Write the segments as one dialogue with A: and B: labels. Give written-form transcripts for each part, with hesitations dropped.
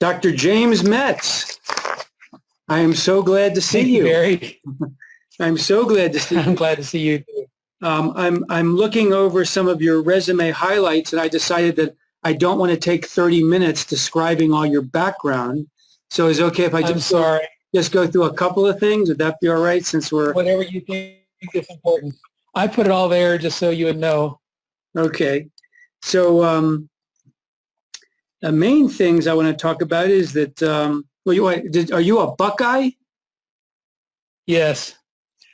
A: Dr. James Metz, I am so glad to see
B: Thank you, Barry.
A: I'm so glad to see you.
B: I'm glad to see you too.
A: I'm looking over some of your resume highlights, and I decided that I don't want to take 30 minutes describing all your background. So is it okay if I just go through a couple of things? Would that be all right, since we're...
B: Whatever you think is important. I put it all there just so you would know.
A: Okay. So the main things I want to talk about is that, are you a Buckeye?
B: Yes.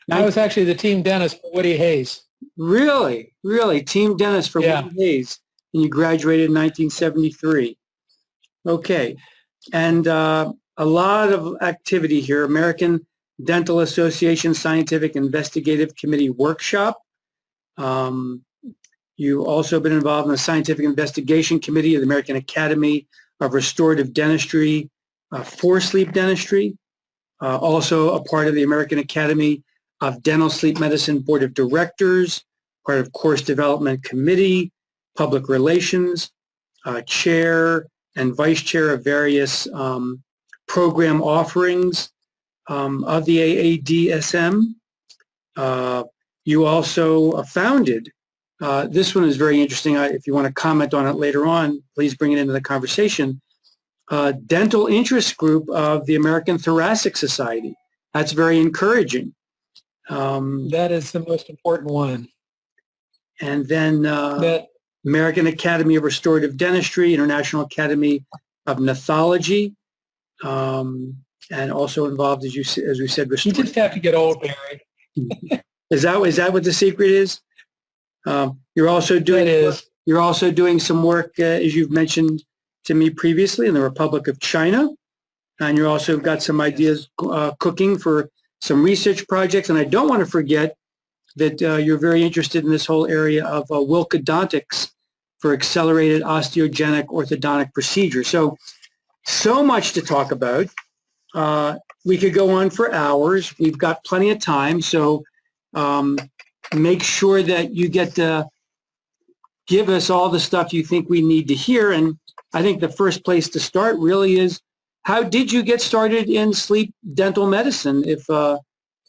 B: I was actually the team dentist for Woody Hayes.
A: Really? Really? Team dentist for Woody Hayes. And you graduated in 1973. Okay. And a lot of activity here. American Dental Association Scientific Investigative Committee Workshop. You've also been involved in the Scientific Investigation Committee of the American Academy of Restorative Dentistry for sleep dentistry. Also a part of the American Academy of Dental Sleep Medicine Board of Directors, part of Course Development Committee, Public Relations, Chair and Vice Chair of various program offerings of the AADSM. You also founded, this one is very interesting. If you want to comment on it later on, please bring it into the conversation. Dental Interest Group of the American Thoracic Society. That's very encouraging.
B: That is the most important one.
A: And then American Academy of Restorative Dentistry, International Academy of Gnatology, and also involved, as we said,
B: you just have to get old, Barry.
A: Is that what the secret is? You're also doing some work, as you've mentioned to me previously, in the Republic of China, and you also got some ideas cooking for some research projects. And I don't want to forget that you're very interested in this whole area of wilchodontics for accelerated osteogenic orthodontic procedures. So much to talk about. We could go on for hours. We've got plenty of time, so make sure that you get to give us all the stuff you think we need to hear. And I think the first place to start really is, how did you get started in sleep dental medicine, if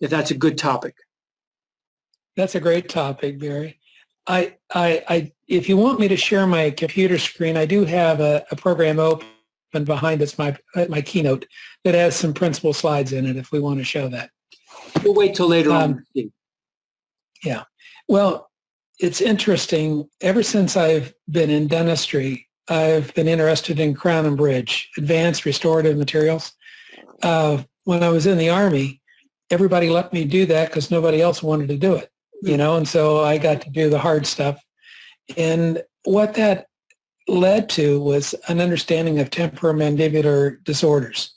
A: that's a good topic?
B: That's a great topic, Barry. If you want me to share my computer screen, I do have a program open behind us, my keynote, that has some principal slides in it if we want to show that.
A: We'll wait till later on.
B: Yeah. Well, it's interesting. Ever since I've been in dentistry, I've been interested in crown and bridge, advanced restorative materials. When I was in the Army, everybody let me do that because nobody else wanted to do it, and so I got to do the hard stuff. And what that led to was an understanding of temporomandibular disorders.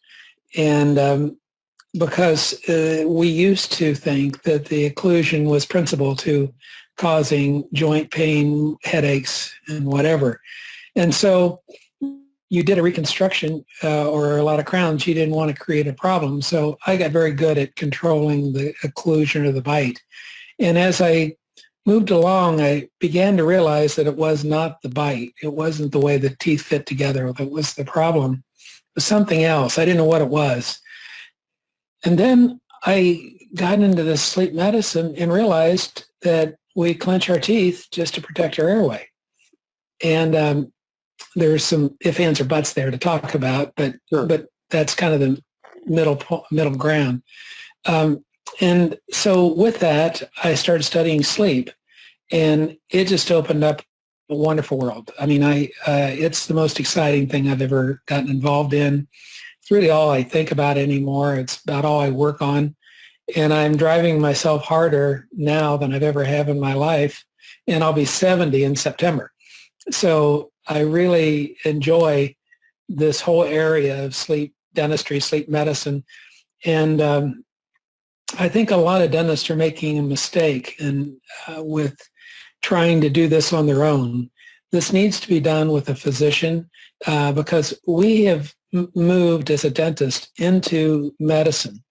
B: And because we used to think that the occlusion was principal to causing joint pain, headaches, and whatever. And so you did a reconstruction or a lot of crowns. You didn't want to create a problem. So I got very good at controlling the occlusion or the bite. And as I moved along, I began to realize that it was not the bite. It wasn't the way the teeth fit together that was the problem. It was something else. I didn't know what it was. And then I got into the sleep medicine and realized that we clench our teeth just to protect our airway. And there's some ifs, ands, or buts there to talk about, but that's kind of the middle ground. And so with that, I started studying sleep, and it just opened up a wonderful world. I mean, it's the most exciting thing I've ever gotten involved in. It's really all I think about anymore. It's about all I work on. And I'm driving myself harder now than I've ever have in my life. And I'll be 70 in September. So I really enjoy this whole area of sleep dentistry, sleep medicine. And I think a lot of dentists are making a mistake with trying to do this on their own. This needs to be done with a physician because we have moved as a dentist into medicine.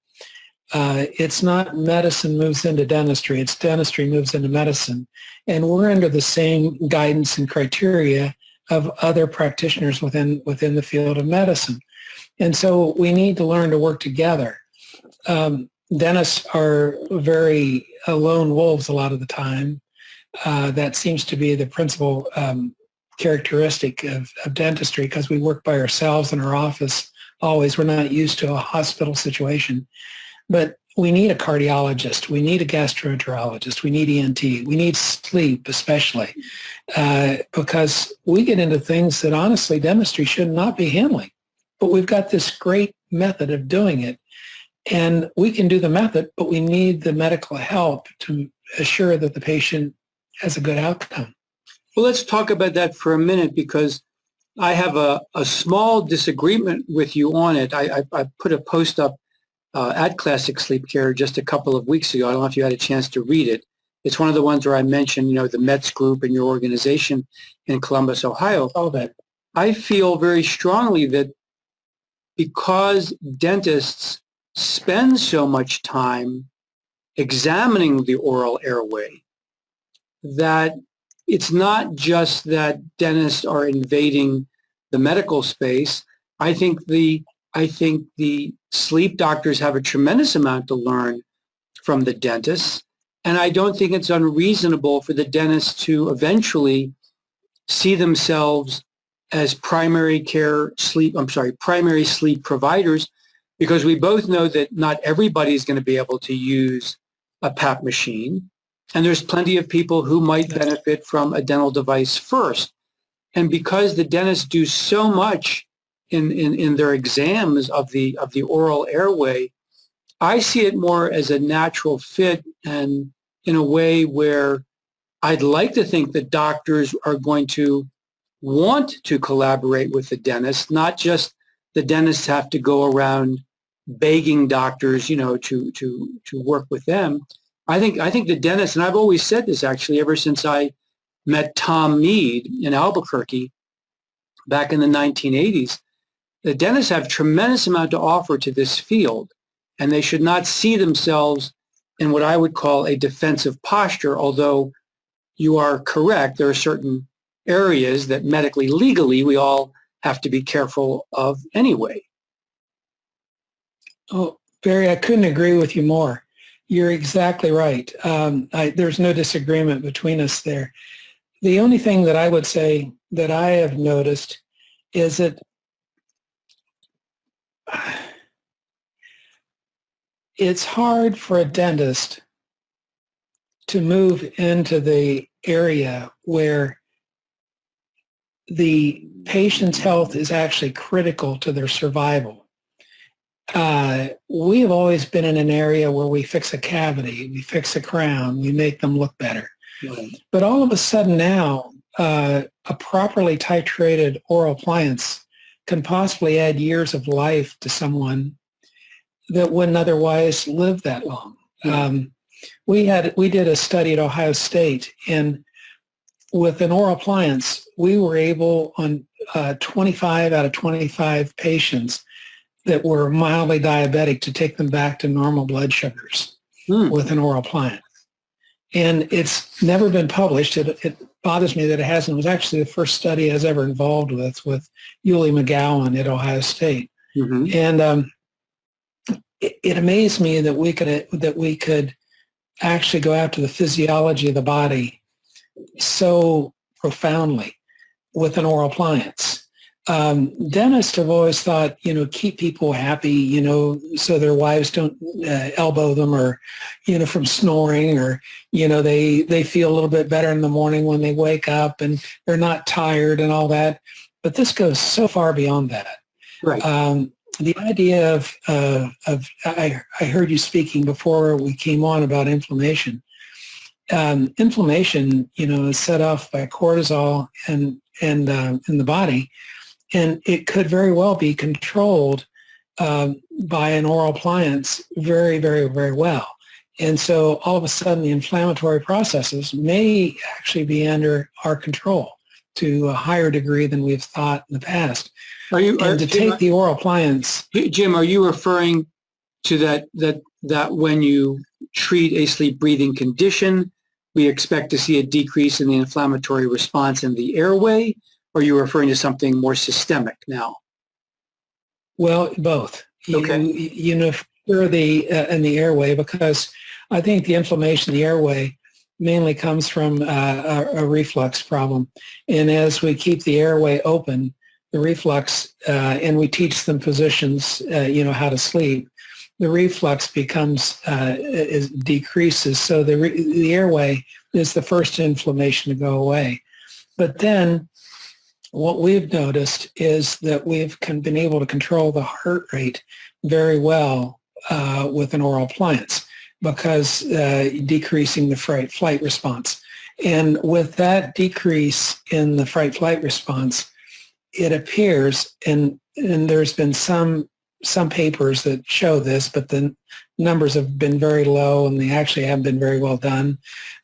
B: It's not medicine moves into dentistry, it's dentistry moves into medicine. And we're under the same guidance and criteria of other practitioners within the field of medicine. And so we need to learn to work together. Dentists are very lone wolves a lot of the time. That seems to be the principal characteristic of dentistry, because we work by ourselves in our office always. We're not used to a hospital situation. But we need a cardiologist. We need a gastroenterologist. We need ENT. We need sleep, especially, because we get into things that honestly dentistry should not be handling. But we've got this great method of doing it. And we can do the method, but we need the medical help to assure that the patient has a good outcome.
A: Well, let's talk about that for a minute, because I have a small disagreement with you on it. I put a post up at Classic Sleep Care just a couple of weeks ago. I don't know if you had a chance to read it. It's one of the ones where I mentioned, the Metz Group and your organization in Columbus, Ohio.
B: All that.
A: I feel very strongly that because dentists spend so much time examining the oral airway, that it's not just that dentists are invading the medical space. I think the sleep doctors have a tremendous amount to learn from the dentists, and I don't think it's unreasonable for the dentists to eventually see themselves as primary sleep providers, because we both know that not everybody is going to be able to use a PAP machine, and there's plenty of people who might benefit from a dental device first. And because the dentists do so much in their exams of the oral airway, I see it more as a natural fit, and in a way where I'd like to think that doctors are going to want to collaborate with the dentist, not just the dentists have to go around begging doctors, to work with them. I think the dentists, and I've always said this actually ever since I met Tom Mead in Albuquerque back in the 1980s, the dentists have a tremendous amount to offer to this field, and they should not see themselves in what I would call a defensive posture, although you are correct, there are certain areas that medically, legally, we all have to be careful of anyway.
B: Oh, Barry, I couldn't agree with you more. You're exactly right. There's no disagreement between us there. The only thing that I would say that I have noticed is that it's hard for a dentist to move into the area where the patient's health is actually critical to their survival. We have always been in an area where we fix a cavity, we fix a crown, we make them look better.
A: Right.
B: But all of a sudden now, a properly titrated oral appliance can possibly add years of life to someone that wouldn't otherwise live that long. We did a study at Ohio State, and with an oral appliance, we were able on 25 out of 25 patients that were mildly diabetic to take them back to normal blood sugars with an oral appliance. And it's never been published. It bothers me that it hasn't. It was actually the first study I was ever involved with Yulie McGowan at Ohio State. Mm-hmm. And it amazed me that we could actually go after the physiology of the body so profoundly with an oral appliance. Dentists have always thought, keep people happy, so their wives don't elbow them or, from snoring, or, they feel a little bit better in the morning when they wake up and they're not tired and all that. But this goes so far beyond that.
A: Right.
B: The idea of I heard you speaking before we came on about inflammation. Inflammation, is set off by cortisol and in the body. And it could very well be controlled by an oral appliance very, very, very well. And so all of a sudden the inflammatory processes may actually be under our control to a higher degree than we've thought in the past. Take the oral appliance.
A: Jim, are you referring to that when you treat a sleep breathing condition, we expect to see a decrease in the inflammatory response in the airway? or are you referring to something more systemic now?
B: Well, both.
A: Okay.
B: You know, for in the airway, because I think the inflammation in the airway mainly comes from a reflux problem. And as we keep the airway open, the reflux, and we teach them physicians, how to sleep, the reflux decreases. So the airway is the first inflammation to go away. But then what we've noticed is that we've been able to control the heart rate very well with an oral appliance, because decreasing the fight-flight response. And with that decrease in the fight-flight response, it appears, and there's been some papers that show this, but the numbers have been very low, and they actually haven't been very well done,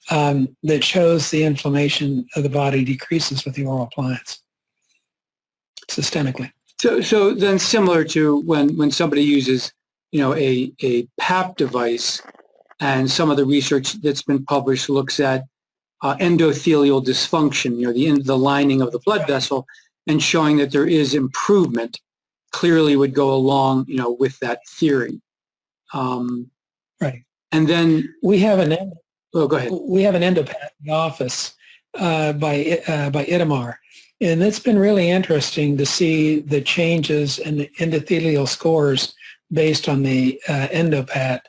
B: that shows the inflammation of the body decreases with the oral appliance systemically.
A: So then, similar to when somebody uses, a PAP device, and some of the research that's been published looks at endothelial dysfunction, the lining of the blood vessel, and showing that there is improvement, clearly would go along, with that theory.
B: Right.
A: And then
B: we have
A: go ahead.
B: We have an endopath in the office by Itamar. And it's been really interesting to see the changes in the endothelial scores based on the endopath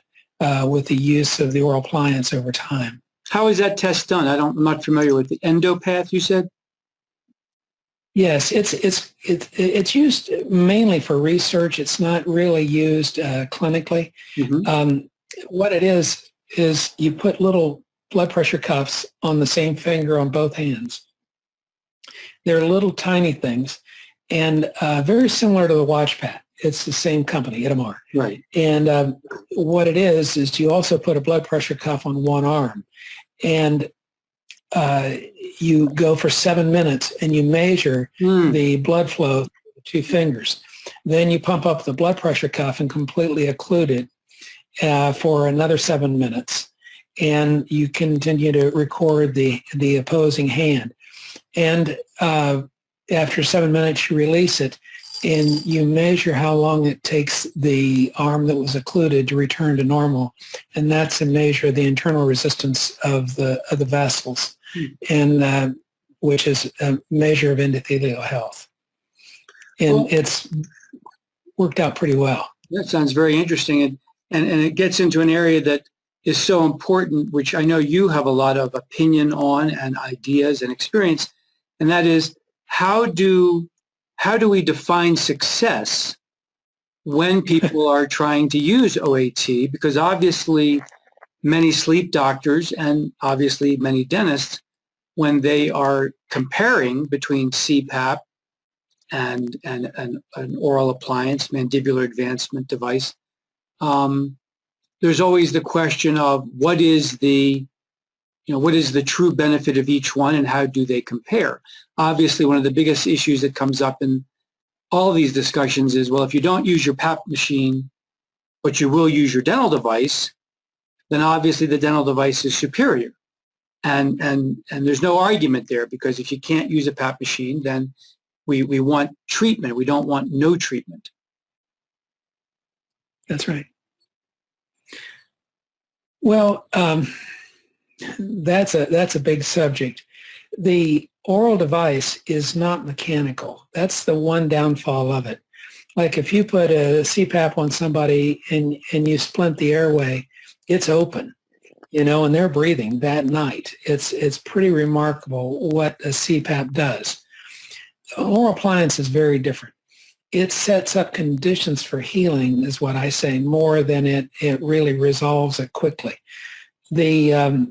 B: with the use of the oral appliance over time.
A: How is that test done? I'm not familiar with the endopath, you said?
B: Yes, it's used mainly for research. It's not really used clinically.
A: Mm-hmm.
B: What it is you put little blood pressure cuffs on the same finger on both hands. They're little tiny things, and very similar to the watch pad. It's the same company, Itamar.
A: Right.
B: And what it is you also put a blood pressure cuff on one arm, and you go for 7 minutes and you measure the blood flow through the two fingers. Then you pump up the blood pressure cuff and completely occlude it for another 7 minutes, and you continue to record the opposing hand. And after 7 minutes, you release it, and you measure how long it takes the arm that was occluded to return to normal, and that's a measure of the internal resistance of the vessels, and which is a measure of endothelial health. And it's worked out pretty well.
A: That sounds very interesting, and it gets into an area that is so important, which I know you have a lot of opinion on and ideas and experience, and that is how do we define success when people are trying to use OAT? Because obviously many sleep doctors and obviously many dentists, when they are comparing between CPAP and an oral appliance, mandibular advancement device, there's always the question of what is the true benefit of each one and how do they compare? Obviously, one of the biggest issues that comes up in all these discussions is, well, if you don't use your PAP machine, but you will use your dental device, then obviously the dental device is superior. And there's no argument there, because if you can't use a PAP machine, then we want treatment. We don't want no treatment.
B: That's right. Well, that's a big subject. The oral device is not mechanical. That's the one downfall of it. Like if you put a CPAP on somebody and you splint the airway, it's open, and they're breathing that night. It's pretty remarkable what a CPAP does. Oral appliance is very different. It sets up conditions for healing, is what I say, more than it really resolves it quickly. The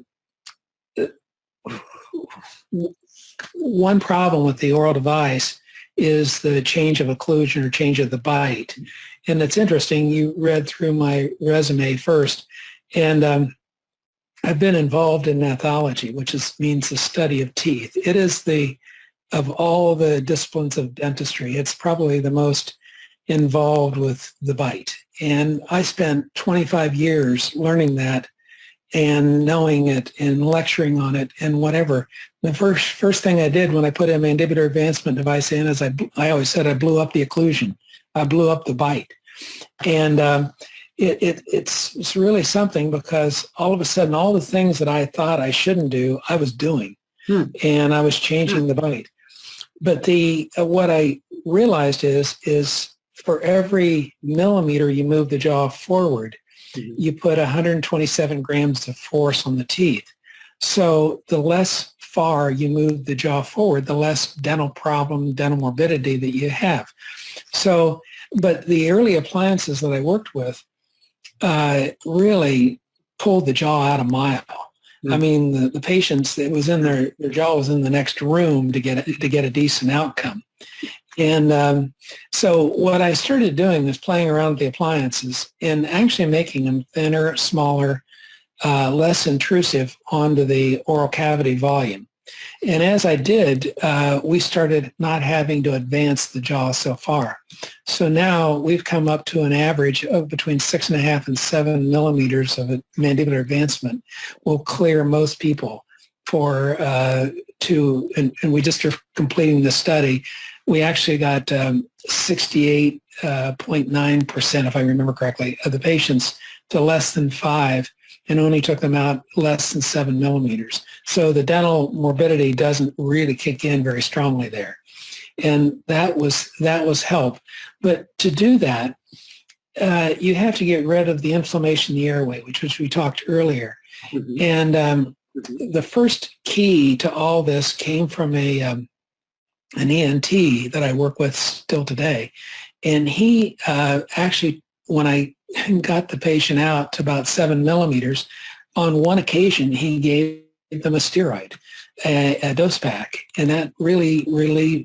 B: one problem with the oral device is the change of occlusion or change of the bite. And it's interesting, you read through my resume first, and I've been involved in gnatology, which means the study of teeth. It is of all the disciplines of dentistry, it's probably the most involved with the bite. And I spent 25 years learning that and knowing it and lecturing on it and whatever. The first thing I did when I put a mandibular advancement device in is I always said I blew up the occlusion. I blew up the bite. And it's really something, because all of a sudden all the things that I thought I shouldn't do, I was doing. And I was changing the bite. But what I realized is for every millimeter you move the jaw forward, you put 127 grams of force on the teeth. So the less far you move the jaw forward, the less dental problem, dental morbidity that you have. So, but the early appliances that I worked with really pulled the jaw out a mile. I mean, the patients, it was in their jaw was in the next room to get a decent outcome. And so what I started doing was playing around with the appliances and actually making them thinner, smaller, less intrusive onto the oral cavity volume. And as I did, we started not having to advance the jaw so far. So now we've come up to an average of between 6.5 and 7 millimeters of a mandibular advancement will clear most people for and we just are completing the study. We actually got 68.9%, if I remember correctly, of the patients to less than 5, and only took them out less than 7 millimeters. So the dental morbidity doesn't really kick in very strongly there. And that was help. But to do that, you have to get rid of the inflammation in the airway, which we talked earlier. And the first key to all this came from an ENT that I work with still today. And he actually, when I got the patient out to about 7 millimeters, on one occasion he gave them a steroid, a dose pack, and that really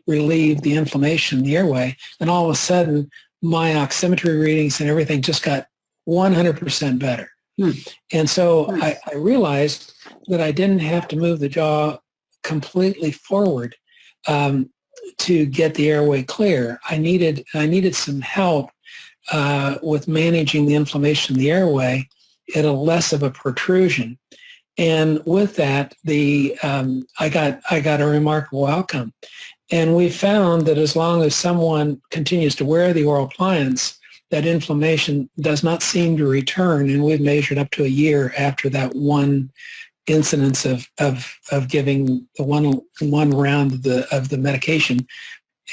B: relieved the inflammation in the airway. And all of a sudden, my oximetry readings and everything just got 100% better. And so I realized that I didn't have to move the jaw completely forward to get the airway clear. I needed some help with managing the inflammation in the airway at a less of a protrusion. And with that, I got a remarkable outcome. And we found that as long as someone continues to wear the oral appliance, that inflammation does not seem to return. And we've measured up to a year after that one incidence of giving the one round of the medication,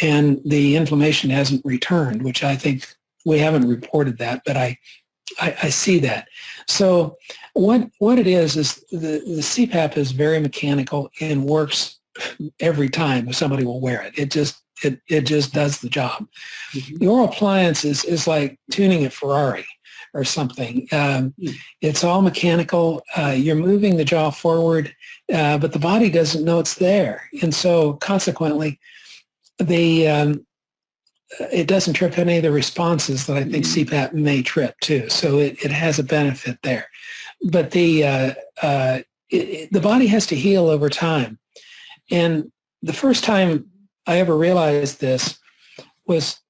B: and the inflammation hasn't returned, which I think we haven't reported that, but I see that. So what it is the CPAP is very mechanical and works every time if somebody will wear it. It just does the job. The oral appliance is like tuning a Ferrari or something. It's all mechanical. You're moving the jaw forward, but the body doesn't know it's there. And so consequently, it doesn't trip any of the responses that I think CPAP may trip too. So it has a benefit there. But the body has to heal over time. And the first time I ever realized this was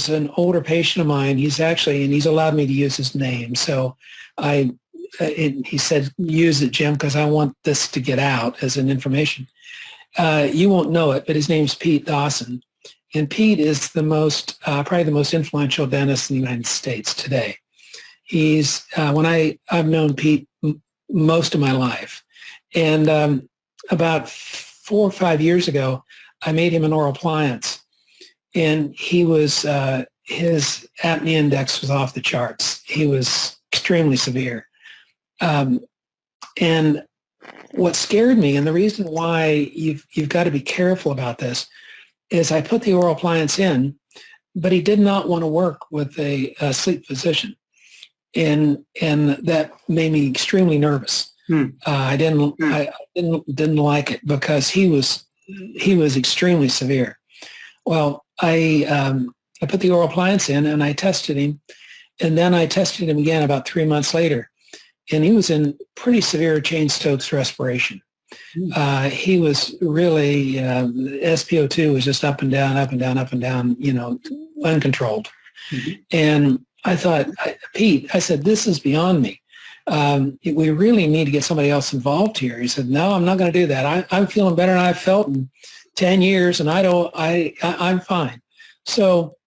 B: an older patient of mine. He's allowed me to use his name. So he said, use it, Jim, because I want this to get out as an information. You won't know it, but his name's Pete Dawson. And Pete is probably the most influential dentist in the United States today. He's, I've known Pete most of my life. And about 4 or 5 years ago, I made him an oral appliance. And he was, his apnea index was off the charts. He was extremely severe. And what scared me, and the reason why you've got to be careful about this, is I put the oral appliance in, but he did not want to work with a sleep physician. And that made me extremely nervous. I didn't like it because he was extremely severe. Well, I put the oral appliance in and I tested him, and then I tested him again about 3 months later, and he was in pretty severe Cheyne-Stokes respiration. He was really, SpO2 was just up and down, up and down, up and down, uncontrolled. And I thought, Pete, I said, this is beyond me. We really need to get somebody else involved here. He said, no, I'm not going to do that. I'm feeling better than I've felt in 10 years, and I'm fine. So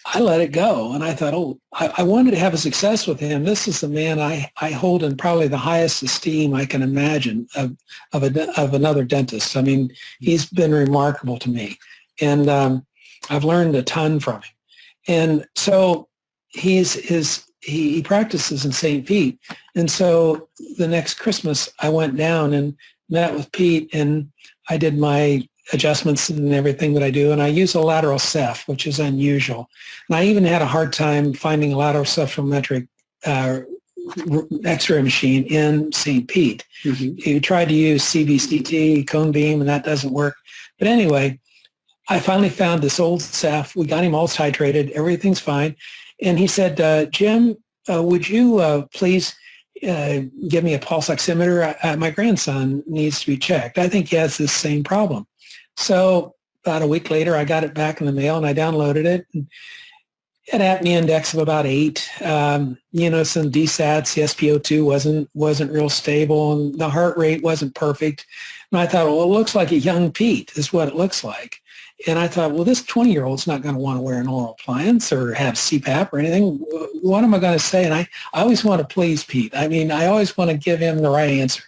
B: I let it go, and I thought, oh, I wanted to have a success with him. This is the man I hold in probably the highest esteem I can imagine of another dentist. I mean, he's been remarkable to me, and I've learned a ton from him. And so he practices in St. Pete, and so the next Christmas I went down and met with Pete, and I did my adjustments and everything that I do, and I use a lateral ceph, which is unusual. And I even had a hard time finding a lateral cephalometric X-ray machine in St. Pete. Mm-hmm. You tried to use CBCT, cone beam, and that doesn't work. But anyway, I finally found this old ceph. We got him all titrated. Everything's fine. And he said, Jim, would you please give me a pulse oximeter? My grandson needs to be checked. I think he has this same problem. So about a week later, I got it back in the mail, and I downloaded it. And it had an apnea index of about 8. Some DSATs, the SpO2 wasn't real stable, and the heart rate wasn't perfect. And I thought, well, it looks like a young Pete is what it looks like. And I thought, well, this 20-year-old's not going to want to wear an oral appliance or have CPAP or anything. What am I going to say? And I always want to please Pete. I mean, I always want to give him the right answer.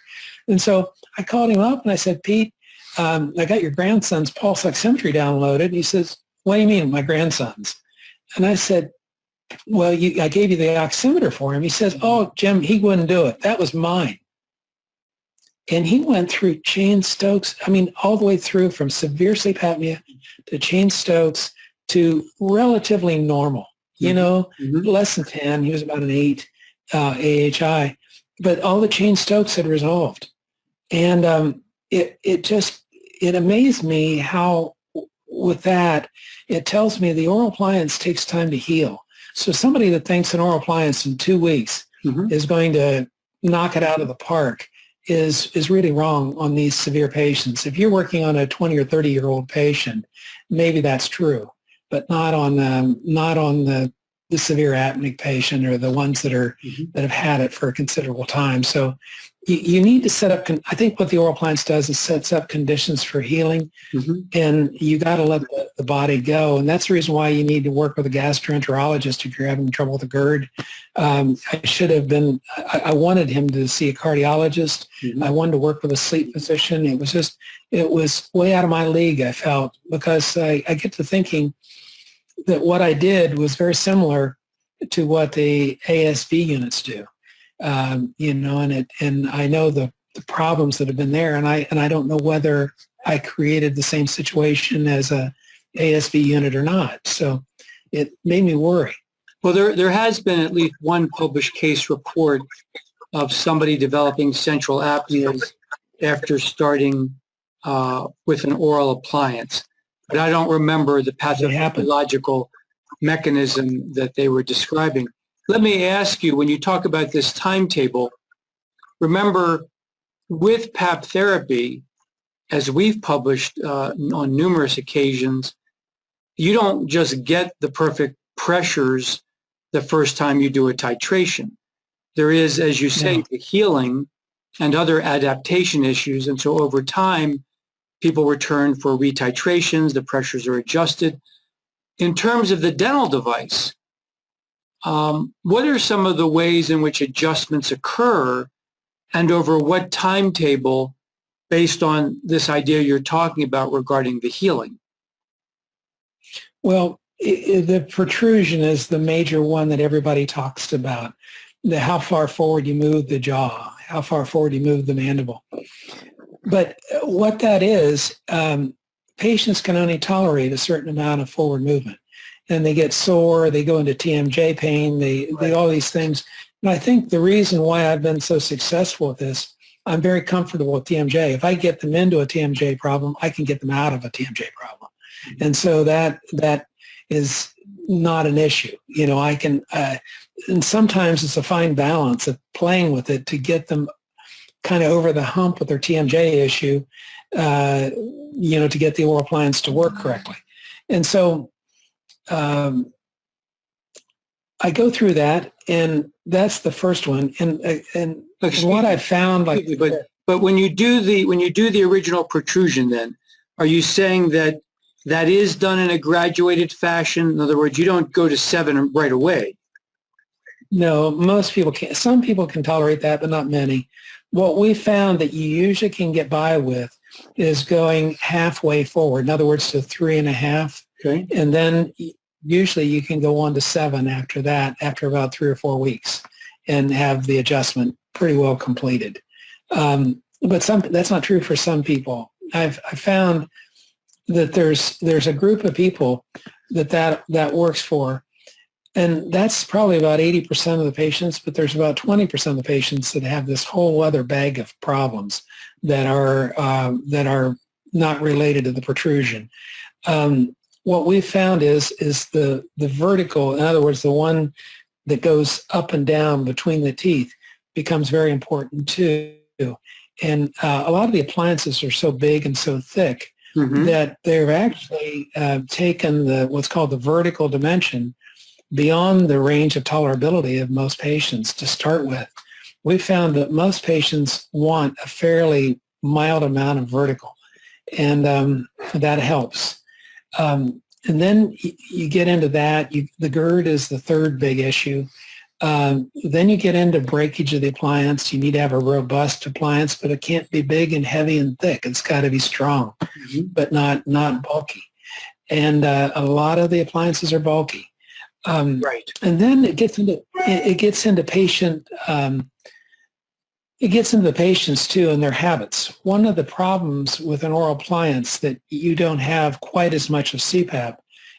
B: And so I called him up and I said, Pete, I got your grandson's pulse oximetry downloaded. And he says, what do you mean, my grandson's? And I said, well, I gave you the oximeter for him. He says, oh, Jim, he wouldn't do it. That was mine. And he went through Cheyne-Stokes, all the way through from severe sleep apnea to Cheyne-Stokes to relatively normal, less than 10. He was about an 8 AHI. But all the Cheyne-Stokes had resolved. And it amazed me how with that, it tells me the oral appliance takes time to heal. So somebody that thinks an oral appliance in 2 weeks is going to knock it out of the park is really wrong on these severe patients. If you're working on a 20 or 30-year-old patient, maybe that's true, but not on the severe apneic patient or the ones that have had it for a considerable time. So you need to set up, I think what the oral appliance does is sets up conditions for healing, and you got to let the body go. And that's the reason why you need to work with a gastroenterologist if you're having trouble with the GERD. I wanted him to see a cardiologist. I wanted to work with a sleep physician. It was way out of my league, I felt, because I get to thinking that what I did was very similar to what the ASV units do. And I know the problems that have been there, and I don't know whether I created the same situation as a ASV unit or not. So it made me worry.
A: Well, there has been at least one published case report of somebody developing central apnea after starting with an oral appliance, but I don't remember the pathological mechanism that they were describing. Let me ask you, when you talk about this timetable, remember with PAP therapy, as we've published on numerous occasions, you don't just get the perfect pressures the first time you do a titration. There is, as you say, the healing and other adaptation issues. And so over time, people return for retitrations, the pressures are adjusted. In terms of the dental device, what are some of the ways in which adjustments occur, and over what timetable based on this idea you're talking about regarding the healing?
B: Well, the protrusion is the major one that everybody talks about, how far forward you move the jaw, how far forward you move the mandible. But what that is, patients can only tolerate a certain amount of forward movement. And they get sore, they go into TMJ pain, they all these things. And I think the reason why I've been so successful with this, I'm very comfortable with TMJ. If I get them into a TMJ problem, I can get them out of a TMJ problem. And so that is not an issue. I can, and sometimes it's a fine balance of playing with it to get them kind of over the hump with their TMJ issue, to get the oral appliance to work correctly. And so I go through that, and that's the first one. And what I found, like,
A: but when you do the original protrusion, then are you saying that that is done in a graduated fashion? In other words, you don't go to 7 right away.
B: no, most people can't. Some people can tolerate that, but not many. What we found that you usually can get by with is going halfway forward. In other words, to 3.5.
A: Okay.
B: And then usually you can go on to 7 after that, after about 3 or 4 weeks, and have the adjustment pretty well completed. But that's not true for some people. I've found that there's a group of people that works for, and that's probably about 80% of the patients, but there's about 20% of the patients that have this whole other bag of problems that are not related to the protrusion. What we found is the vertical, in other words, the one that goes up and down between the teeth, becomes very important too. And a lot of the appliances are so big and so thick that they've actually taken what's called the vertical dimension beyond the range of tolerability of most patients to start with. We found that most patients want a fairly mild amount of vertical, and that helps. And then you get into that. The GERD is the third big issue. Then you get into breakage of the appliance. You need to have a robust appliance, but it can't be big and heavy and thick. It's got to be strong, but not bulky. And a lot of the appliances are bulky.
A: Right.
B: And then it gets into the patients too and their habits. One of the problems with an oral appliance that you don't have quite as much of CPAP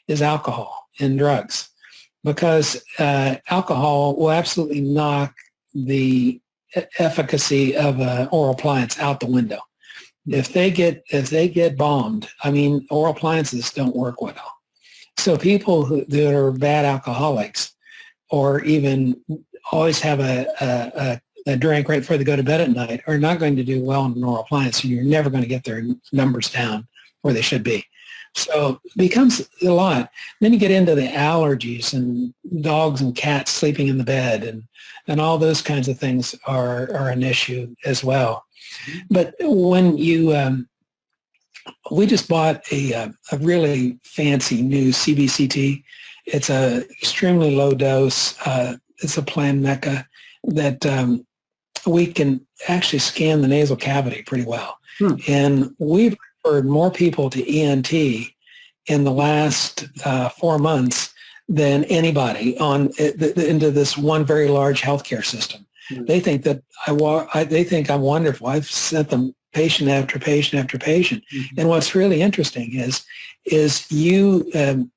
B: is alcohol and drugs, because alcohol will absolutely knock the efficacy of an oral appliance out the window. If they get bombed, I mean, oral appliances don't work well. So people that are bad alcoholics, or even always have a drink right before they go to bed at night, are not going to do well in an oral appliance, and you're never going to get their numbers down where they should be. So it becomes a lot. Then you get into the allergies and dogs and cats sleeping in the bed, and all those kinds of things are an issue as well. But when we just bought a really fancy new CBCT. It's a extremely low dose. It's a Plan Mecca that we can actually scan the nasal cavity pretty well. And we've referred more people to ENT in the last 4 months than anybody into this one very large healthcare system. They think that they think I'm wonderful. I've sent them patient after patient after patient. And what's really interesting is the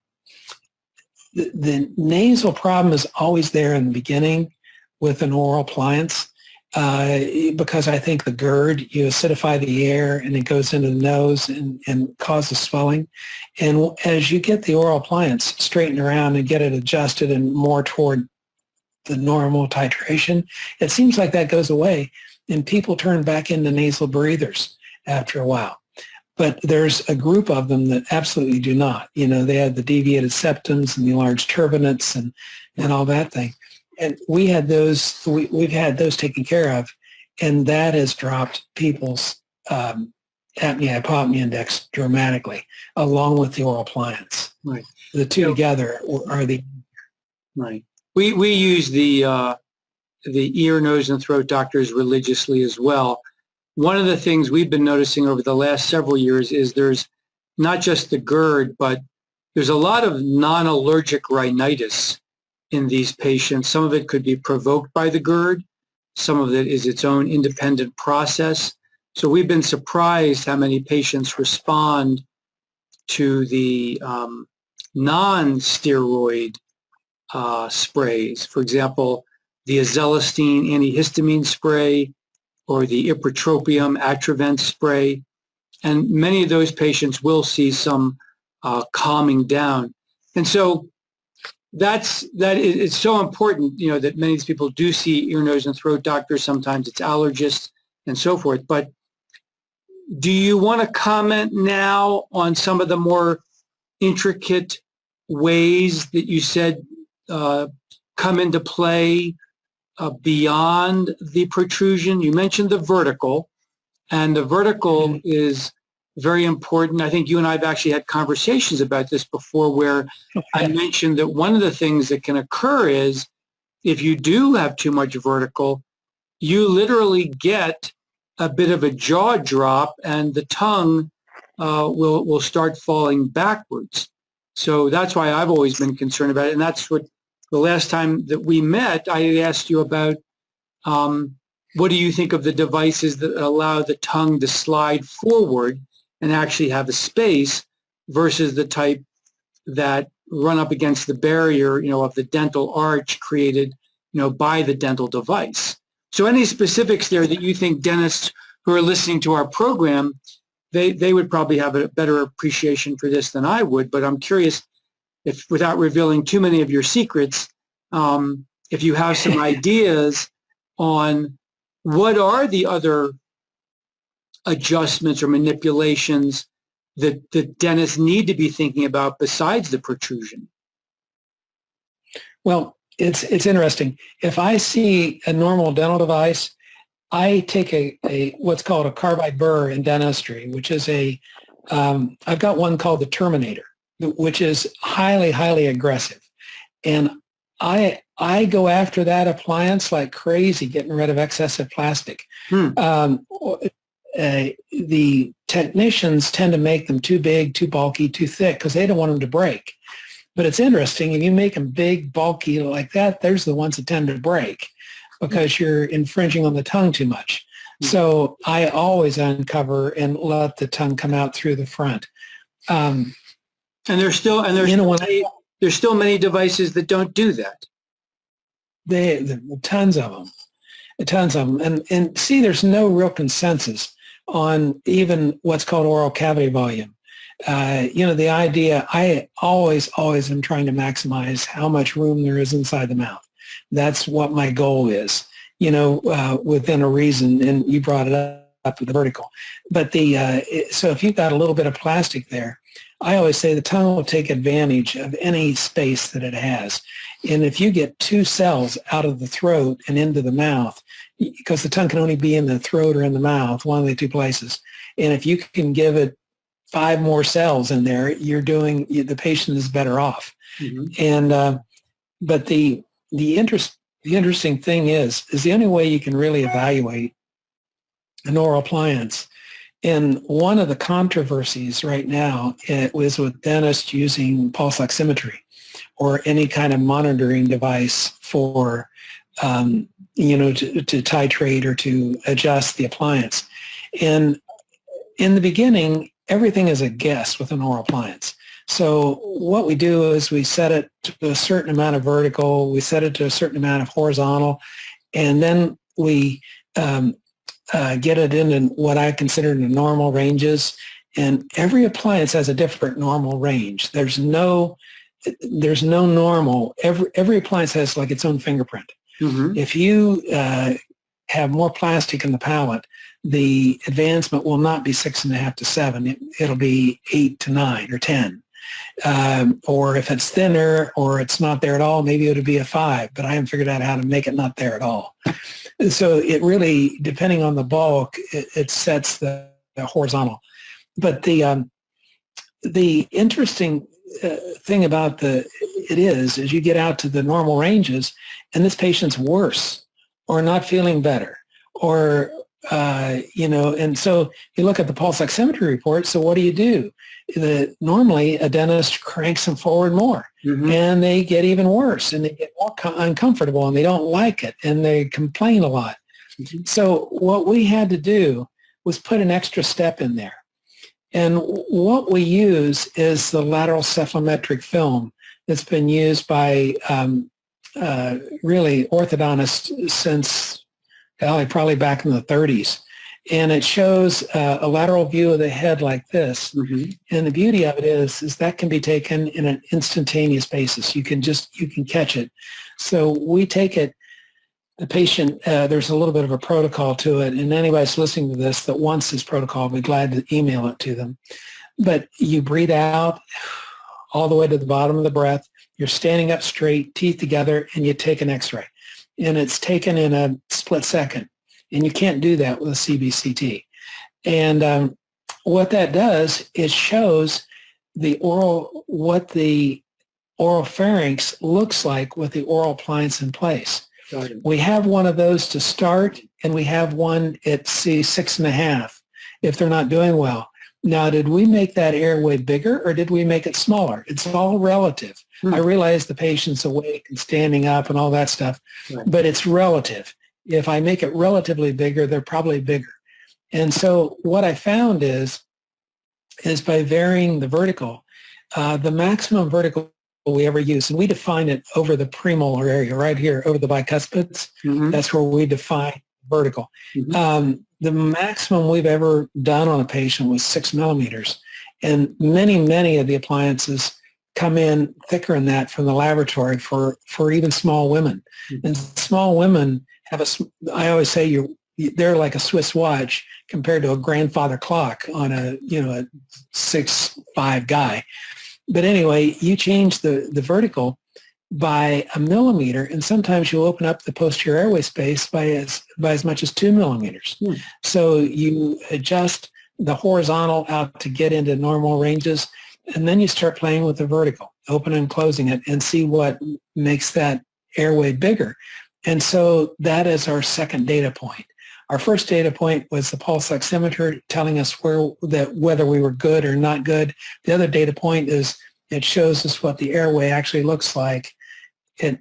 B: nasal problem is always there in the beginning with an oral appliance, because I think the GERD, you acidify the air and it goes into the nose and causes swelling. And as you get the oral appliance straightened around and get it adjusted and more toward the normal titration, it seems like that goes away and people turn back into nasal breathers after a while. But there's a group of them that absolutely do not. You know, they have the deviated septums and the large turbinates and all that thing. And we had those, we've had those taken care of, and that has dropped people's apnea-hypopnea index dramatically, along with the oral appliance.
A: Right.
B: The two together are the...
A: Right. We use the ear, nose, and throat doctors religiously as well. One of the things we've been noticing over the last several years is there's not just the GERD, but there's a lot of non-allergic rhinitis in these patients. Some of it could be provoked by the GERD. Some of it is its own independent process. So we've been surprised how many patients respond to the non-steroid sprays. For example, the azelastine antihistamine spray or the ipratropium Atrovent spray. And many of those patients will see some calming down. And so it's so important, you know, that many of these people do see ear, nose, and throat doctors. Sometimes it's allergists and so forth. But do you want to comment now on some of the more intricate ways that you said come into play beyond the protrusion? You mentioned the vertical, and the vertical is very important. I think you and I have actually had conversations about this before, where I mentioned that one of the things that can occur is if you do have too much vertical, you literally get a bit of a jaw drop, and the tongue will start falling backwards. So that's why I've always been concerned about it, and that's what the last time that we met, I had asked you about what do you think of the devices that allow the tongue to slide forward and actually have a space versus the type that run up against the barrier, of the dental arch created, by the dental device. So any specifics there that you think dentists who are listening to our program, they would probably have a better appreciation for this than I would, but I'm curious if, without revealing too many of your secrets, if you have some ideas on what are the other adjustments or manipulations that the dentists need to be thinking about besides the protrusion.
B: Well, it's interesting. If I see a normal dental device, I take a what's called a carbide burr in dentistry, which is I've got one called the Terminator, which is highly, highly aggressive. And I go after that appliance like crazy, getting rid of excessive plastic. The technicians tend to make them too big, too bulky, too thick because they don't want them to break. But it's interesting, if you make them big, bulky like that, there's the ones that tend to break because you're infringing on the tongue too much. So I always uncover and let the tongue come out through the front.
A: And there's still many devices that don't do that.
B: Tons of them. And see, there's no real consensus on even what's called oral cavity volume. The idea, I always am trying to maximize how much room there is inside the mouth. That's what my goal is, within a reason, and you brought it up with the vertical. But so if you've got a little bit of plastic there, I always say the tongue will take advantage of any space that it has. And if you get 2 cells out of the throat and into the mouth, because the tongue can only be in the throat or in the mouth, one of the 2 places, and if you can give it 5 more cells in there, the patient is better off. Mm-hmm. And but the interesting thing is the only way you can really evaluate an oral appliance. And one of the controversies right now is with dentists using pulse oximetry or any kind of monitoring device for, to titrate or to adjust the appliance. And in the beginning, everything is a guess with an oral appliance. So what we do is we set it to a certain amount of vertical, we set it to a certain amount of horizontal, and then we get it in what I consider the normal ranges. And every appliance has a different normal range. There's no normal. Every appliance has like its own fingerprint. Mm-hmm. If you have more plastic in the palate, the advancement will not be 6.5 to 7. It'll be 8 to 9 or 10. Or if it's thinner or it's not there at all, maybe it'll be a 5, but I haven't figured out how to make it not there at all. So it really, depending on the bulk, it sets the horizontal. But the interesting thing about it is you get out to the normal ranges and this patient's worse or not feeling better or, and so you look at the pulse oximetry report. So what do? Normally a dentist cranks them forward more. Mm-hmm. And they get even worse and they get more uncomfortable and they don't like it and they complain a lot. Mm-hmm. So what we had to do was put an extra step in there. And what we use is the lateral cephalometric film that's been used by really orthodontists since probably back in the 30s. And it shows a lateral view of the head like this. Mm-hmm. And the beauty of it is that can be taken in an instantaneous basis. You can catch it. So we take it, the patient, there's a little bit of a protocol to it. And anybody that's listening to this that wants this protocol, I'll be glad to email it to them. But you breathe out all the way to the bottom of the breath. you're standing up straight, teeth together, and you take an x-ray. And it's taken in a split second. And you can't do that with a CBCT. And what that does is shows what the oral pharynx looks like with the oral appliance in place. We have one of those to start, and we have one at C6.5 if they're not doing well. Now, did we make that airway bigger or did we make it smaller? It's all relative. I realize the patient's awake and standing up and all that stuff, but it's relative. If I make it relatively bigger, they're probably bigger. And so what I found is by varying the vertical, the maximum vertical we ever use, and we define it over the premolar area, right here, over the bicuspids. That's where we define vertical. The maximum we've ever done on a patient was 6 millimeters. And many of the appliances come in thicker than that from the laboratory for even small women. And small women have I always say they're like a Swiss watch compared to a grandfather clock on a 6'5" guy. But anyway, you change the vertical by a millimeter, and sometimes you'll open up the posterior airway space by as much as 2 millimeters. So you adjust the horizontal out to get into normal ranges, and then you start playing with the vertical, open and closing it, and see what makes that airway bigger. And so that is our second data point. Our first data point was the pulse oximeter telling us whether we were good or not good. The other data point is it shows us what the airway actually looks like at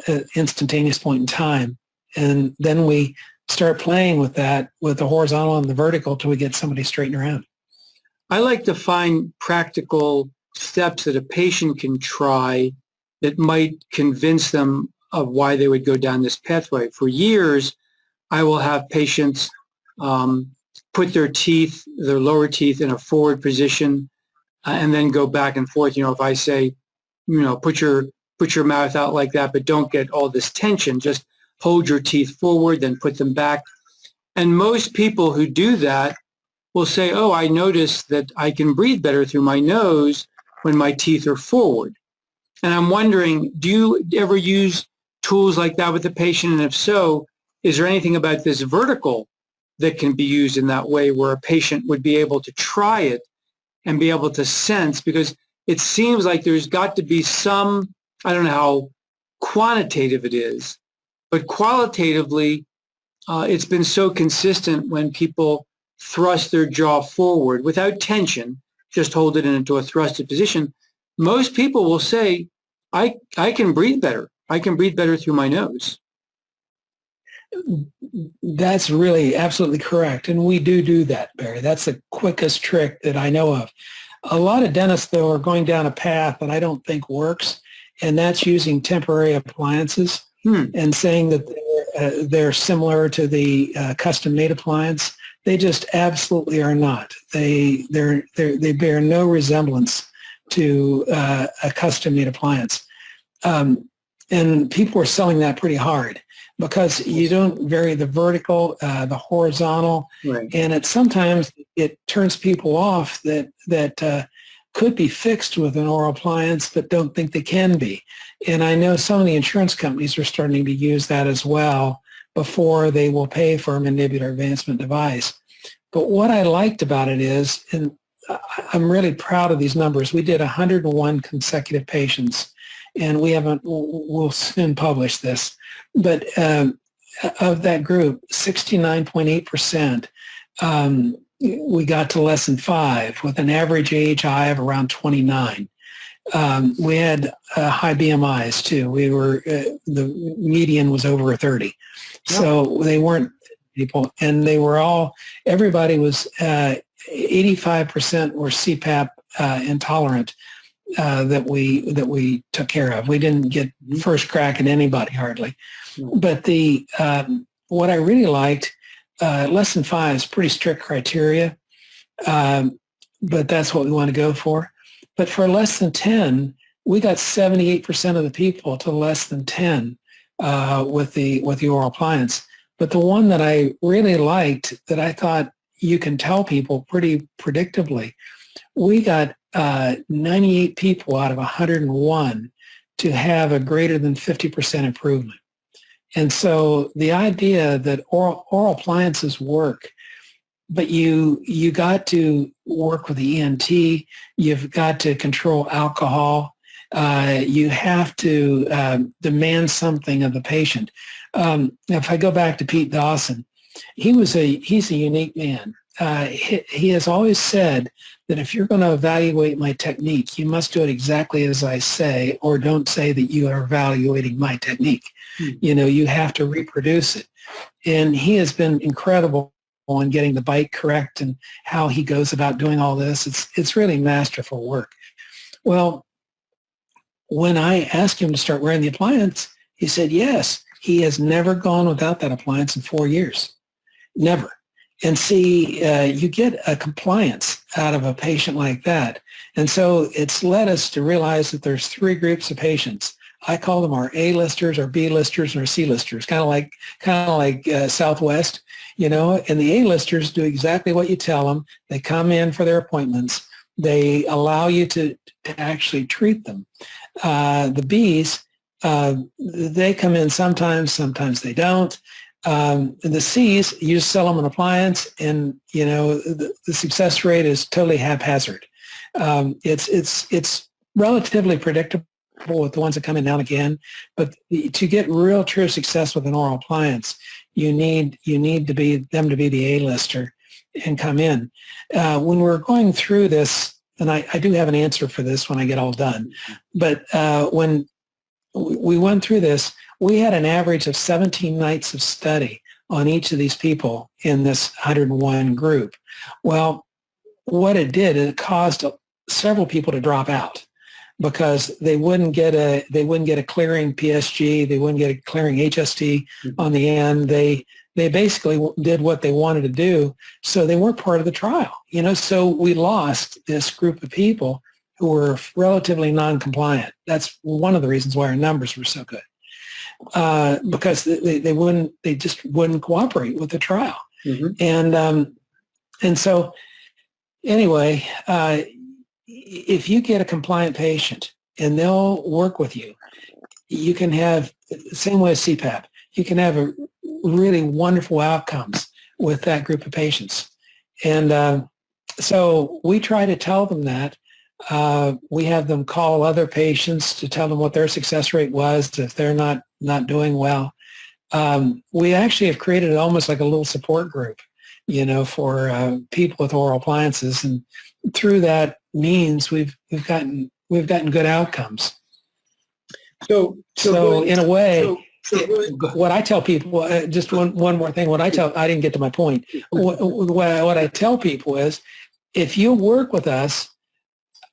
B: an instantaneous point in time. And then we start playing with that, with the horizontal and the vertical, till we get somebody straightened around.
A: I like to find practical steps that a patient can try that might convince them of why they would go down this pathway. For years, I will have patients put their lower teeth in a forward position and then go back and forth. If I say, put your mouth out like that, but don't get all this tension, just hold your teeth forward, then put them back. And most people who do that will say, oh, I notice that I can breathe better through my nose when my teeth are forward. And I'm wondering, do you ever use tools like that with the patient? And if so, is there anything about this vertical that can be used in that way where a patient would be able to try it and be able to sense? Because it seems like there's got to be some, I don't know how quantitative it is, but qualitatively, it's been so consistent when people thrust their jaw forward without tension, just hold it into a thrusted position. Most people will say, I can breathe better. I can breathe better through my nose.
B: That's really absolutely correct. And we do that, Barry. That's the quickest trick that I know of. A lot of dentists, though, are going down a path that I don't think works, and that's using temporary appliances and saying that they're similar to the custom-made appliance. They just absolutely are not. They bear no resemblance to a custom-made appliance. And people are selling that pretty hard, because you don't vary the vertical, the horizontal, and sometimes it turns people off that could be fixed with an oral appliance but don't think they can be. And I know some of the insurance companies are starting to use that as well before they will pay for a mandibular advancement device. But what I liked about it is, and I'm really proud of these numbers, we did 101 consecutive patients, and we'll soon publish this. But of that group, 69.8%, we got to less than 5 with an average AHI of around 29. We had high BMIs too. The median was over 30. So they weren't people, and everybody was 85% were CPAP intolerant. That we took care of. We didn't get first crack at anybody hardly. But what I really liked, less than 5 is pretty strict criteria, but that's what we want to go for. But for less than 10, we got 78% of the people to less than 10 with the oral appliance. But the one that I really liked, that I thought you can tell people pretty predictably, we got 98 people out of 101 to have a greater than 50% improvement. And so the idea that oral appliances work, but you got to work with the ENT, you've got to control alcohol, you have to demand something of the patient. If I go back to Pete Dawson, he's a unique man. He has always said that if you're going to evaluate my technique, you must do it exactly as I say, or don't say that you are evaluating my technique. You know, you have to reproduce it. And he has been incredible on getting the bite correct and how he goes about doing all this. It's really masterful work. Well, when I asked him to start wearing the appliance, he said yes. He has never gone without that appliance in 4 years. Never. And see, you get a compliance out of a patient like that. And so it's led us to realize that there's 3 groups of patients. I call them our A-listers, our B-listers, and our C-listers, kind of like Southwest, you know. And the A-listers do exactly what you tell them. They come in for their appointments. They allow you to actually treat them. The Bs, they come in sometimes they don't. The C's, you just sell them an appliance, and you know the success rate is totally haphazard. It's relatively predictable with the ones that come in now and again, but to get real true success with an oral appliance, you need to be them to be the A-lister and come in. When we're going through this, and I do have an answer for this when I get all done, but when we went through this, we had an average of 17 nights of study on each of these people in this 101 group. Well, what it did, it caused several people to drop out because they wouldn't get a clearing PSG, they wouldn't get a clearing HST on the end. They basically did what they wanted to do, so they weren't part of the trial. You know, so we lost this group of people who were relatively non-compliant. That's one of the reasons why our numbers were so good. Because they just wouldn't cooperate with the trial. And so anyway, if you get a compliant patient and they'll work with you, you can have, same way as CPAP, you can have a really wonderful outcomes with that group of patients. And so we try to tell them that. We have them call other patients to tell them what their success rate was if they're not doing well. We actually have created almost like a little support group, you know, for people with oral appliances, and through that means we've gotten good outcomes. So in a way, what I tell people, just one more thing. I didn't get to my point. What I tell people is, if you work with us,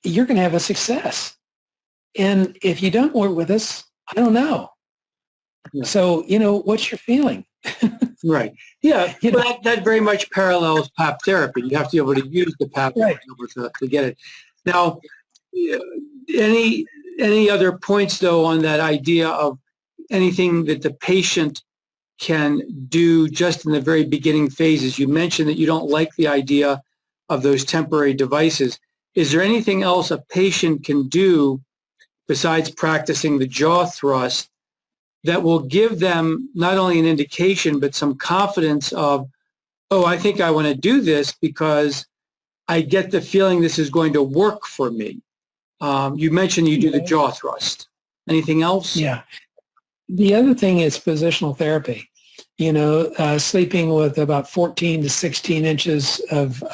B: you're going to have a success. And if you don't work with us, I don't know. Yeah. So, you know, what's your feeling?
A: Right. Yeah. Well, that very much parallels PAP therapy. You have to be able to use the PAP to get it. Now, any other points, though, on that idea of anything that the patient can do just in the very beginning phases? You mentioned that you don't like the idea of those temporary devices. Is there anything else a patient can do besides practicing the jaw thrust that will give them not only an indication, but some confidence of, oh, I think I want to do this because I get the feeling this is going to work for me? You mentioned you do the jaw thrust. Anything else?
B: Yeah. The other thing is positional therapy. You know, sleeping with about 14 to 16 inches of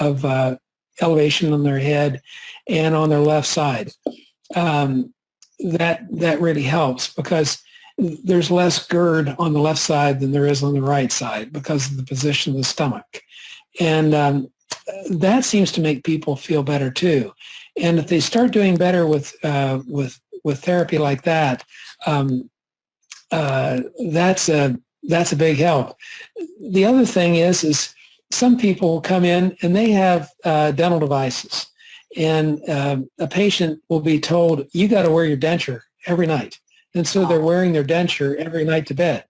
B: elevation on their head and on their left side. That really helps because there's less GERD on the left side than there is on the right side because of the position of the stomach. And that seems to make people feel better too. And if they start doing better with therapy like that, that's a big help. The other thing is some people come in and they have dental devices, and a patient will be told, you got to wear your denture every night. And so they're wearing their denture every night to bed.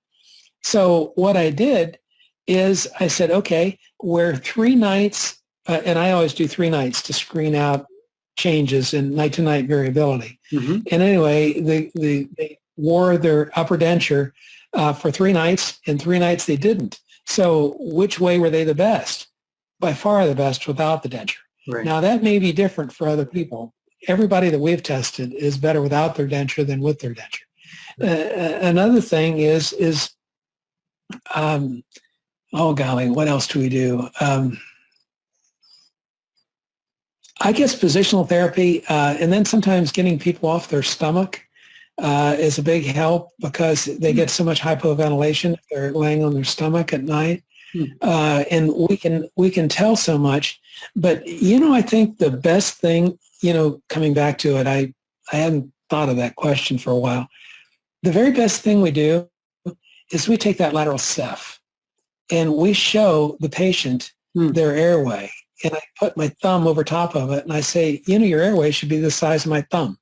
B: So what I did is I said, okay, wear 3 nights, and I always do 3 nights to screen out changes in night-to-night variability.
A: Mm-hmm.
B: And anyway, they wore their upper denture for 3 nights, and 3 nights they didn't. So which way were they the best? By far the best without the denture.
A: Right.
B: Now, that may be different for other people. Everybody that we've tested is better without their denture than with their denture. Another thing is oh golly, what else do we do? I guess positional therapy, and then sometimes getting people off their stomach is a big help because they get so much hypoventilation if they're laying on their stomach at night. And we can tell so much. But, I think the best thing, coming back to it, I hadn't thought of that question for a while. The very best thing we do is we take that lateral ceph and we show the patient their airway. And I put my thumb over top of it and I say, your airway should be the size of my thumb.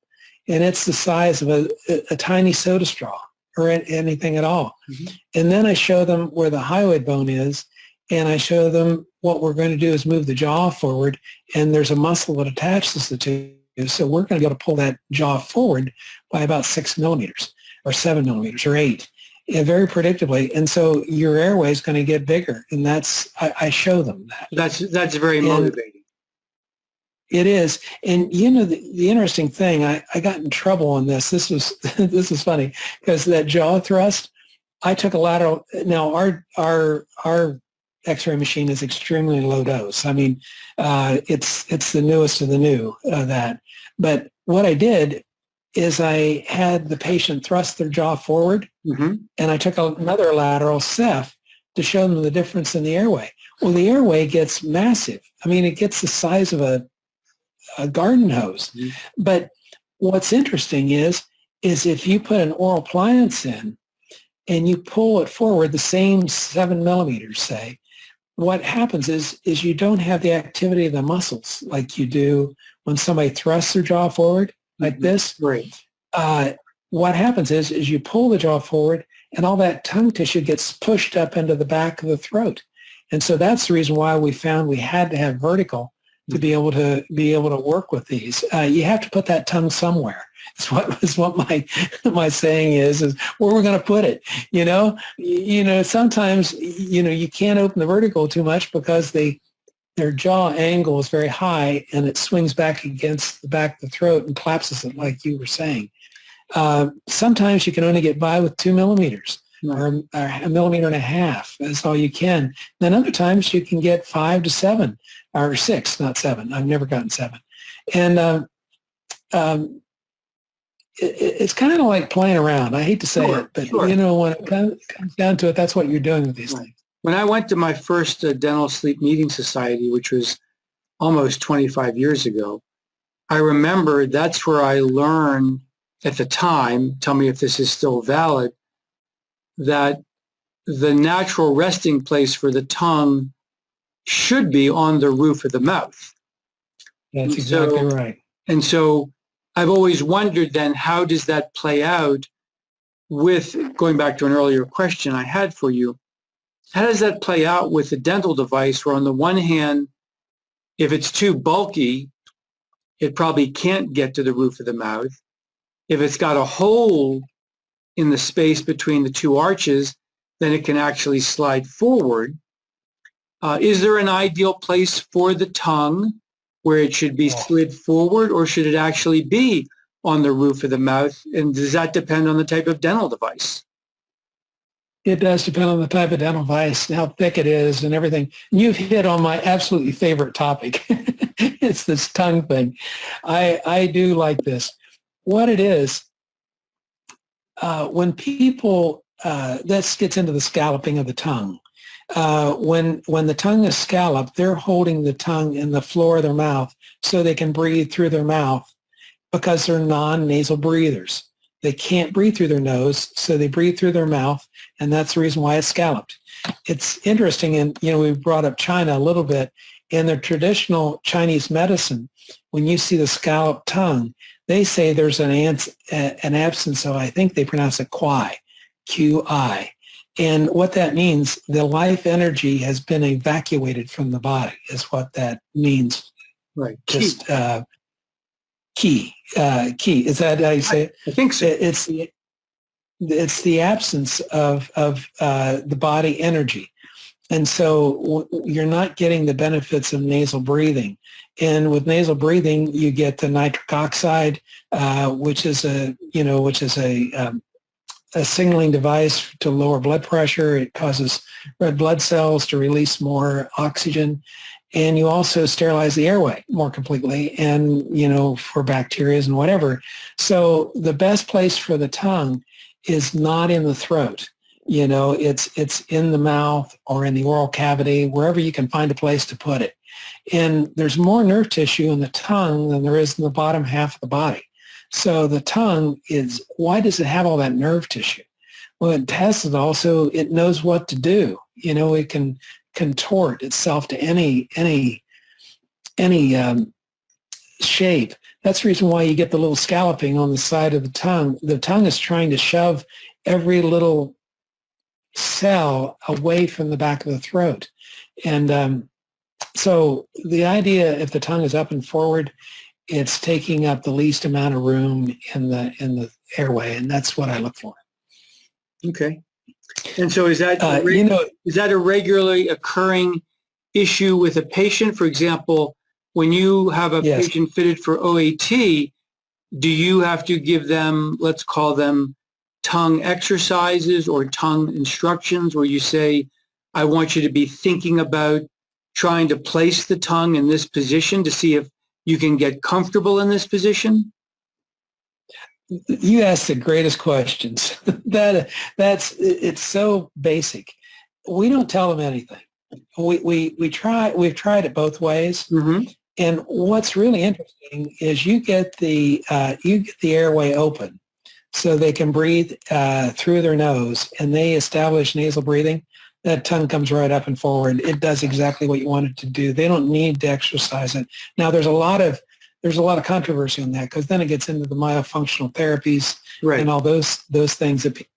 B: And it's the size of a tiny soda straw or anything at all. Mm-hmm. And then I show them where the hyoid bone is, and I show them what we're going to do is move the jaw forward, and there's a muscle that attaches the two. So we're going to be able to pull that jaw forward by about 6 millimeters or 7 millimeters or 8, very predictably. And so your airway is going to get bigger, and I show them that.
A: That's very motivating.
B: It is. And the interesting thing, I got in trouble on this. This was funny because that jaw thrust, I took a lateral. Now our X-ray machine is extremely low dose. I mean, it's the newest of the new that. But what I did is I had the patient thrust their jaw forward, and I took another lateral ceph to show them the difference in the airway. Well, the airway gets massive. I mean, it gets the size of a garden hose. But what's interesting is if you put an oral appliance in and you pull it forward the same 7 millimeters, say, what happens is you don't have the activity of the muscles like you do when somebody thrusts their jaw forward like this.
A: Right.
B: What happens is you pull the jaw forward and all that tongue tissue gets pushed up into the back of the throat. And so that's the reason why we found we had to have vertical to be able to work with these. You have to put that tongue somewhere. Is what my saying is where we're going to put it. Sometimes you can't open the vertical too much because their jaw angle is very high and it swings back against the back of the throat and collapses it, like you were saying. Sometimes you can only get by with 2 millimeters. Or 1.5 millimeters. That's all you can. Then other times you can get 5 to 7 or 6, not 7. I've never gotten 7. And it's kind of like playing around. I hate to say it, but when it comes down to it, that's what you're doing with these things.
A: When I went to my first Dental Sleep Meeting Society, which was almost 25 years ago, I remember that's where I learned at the time, tell me if this is still valid, that the natural resting place for the tongue should be on the roof of the mouth.
B: That's exactly right.
A: And so I've always wondered then, how does that play out with, going back to an earlier question I had for you, how does that play out with the dental device where on the one hand, if it's too bulky, it probably can't get to the roof of the mouth. If it's got a hole in the space between the two arches, then it can actually slide forward. Is there an ideal place for the tongue where it should be slid forward, or should it actually be on the roof of the mouth? And does that depend on the type of dental device?
B: It does depend on the type of dental device, how thick it is and everything. You've hit on my absolutely favorite topic. It's this tongue thing. I do like this. What it is, when people, this gets into the scalloping of the tongue. When the tongue is scalloped, they're holding the tongue in the floor of their mouth so they can breathe through their mouth because they're non-nasal breathers. They can't breathe through their nose, so they breathe through their mouth, and that's the reason why it's scalloped. It's interesting, and we brought up China a little bit. In their traditional Chinese medicine, when you see the scalloped tongue, they say there's an absence of, I think they pronounce it qi, Q-I. And what that means, the life energy has been evacuated from the body, is what that means.
A: Right.
B: Just key. Is that how you say it?
A: I think so.
B: It's the absence of the body energy. And so you're not getting the benefits of nasal breathing. And with nasal breathing, you get the nitric oxide, which is a signaling device to lower blood pressure. It causes red blood cells to release more oxygen. And you also sterilize the airway more completely and, for bacteria and whatever. So the best place for the tongue is not in the throat. It's in the mouth or in the oral cavity, wherever you can find a place to put it. And there's more nerve tissue in the tongue than there is in the bottom half of the body. So the tongue why does it have all that nerve tissue? Well, it has it also, it knows what to do. It can contort itself to any shape. That's the reason why you get the little scalloping on the side of the tongue. The tongue is trying to shove every little cell away from the back of the throat. And so the idea, if the tongue is up and forward, it's taking up the least amount of room in the airway, and that's what I look for.
A: Okay. And so is that a regularly occurring issue with a patient? For example, when you have a patient fitted for OAT, do you have to give them, let's call them tongue exercises or tongue instructions where you say, I want you to be thinking about trying to place the tongue in this position to see if you can get comfortable in this position?
B: You ask the greatest questions. It's so basic. We don't tell them anything. We've tried it both ways. Mm-hmm. And what's really interesting is you get the airway open so they can breathe through their nose, and they establish nasal breathing. That tongue comes right up and forward. It does exactly what you want it to do. They don't need to exercise it. Now, there's a lot of controversy on that because then it gets into the myofunctional therapies and all those things that people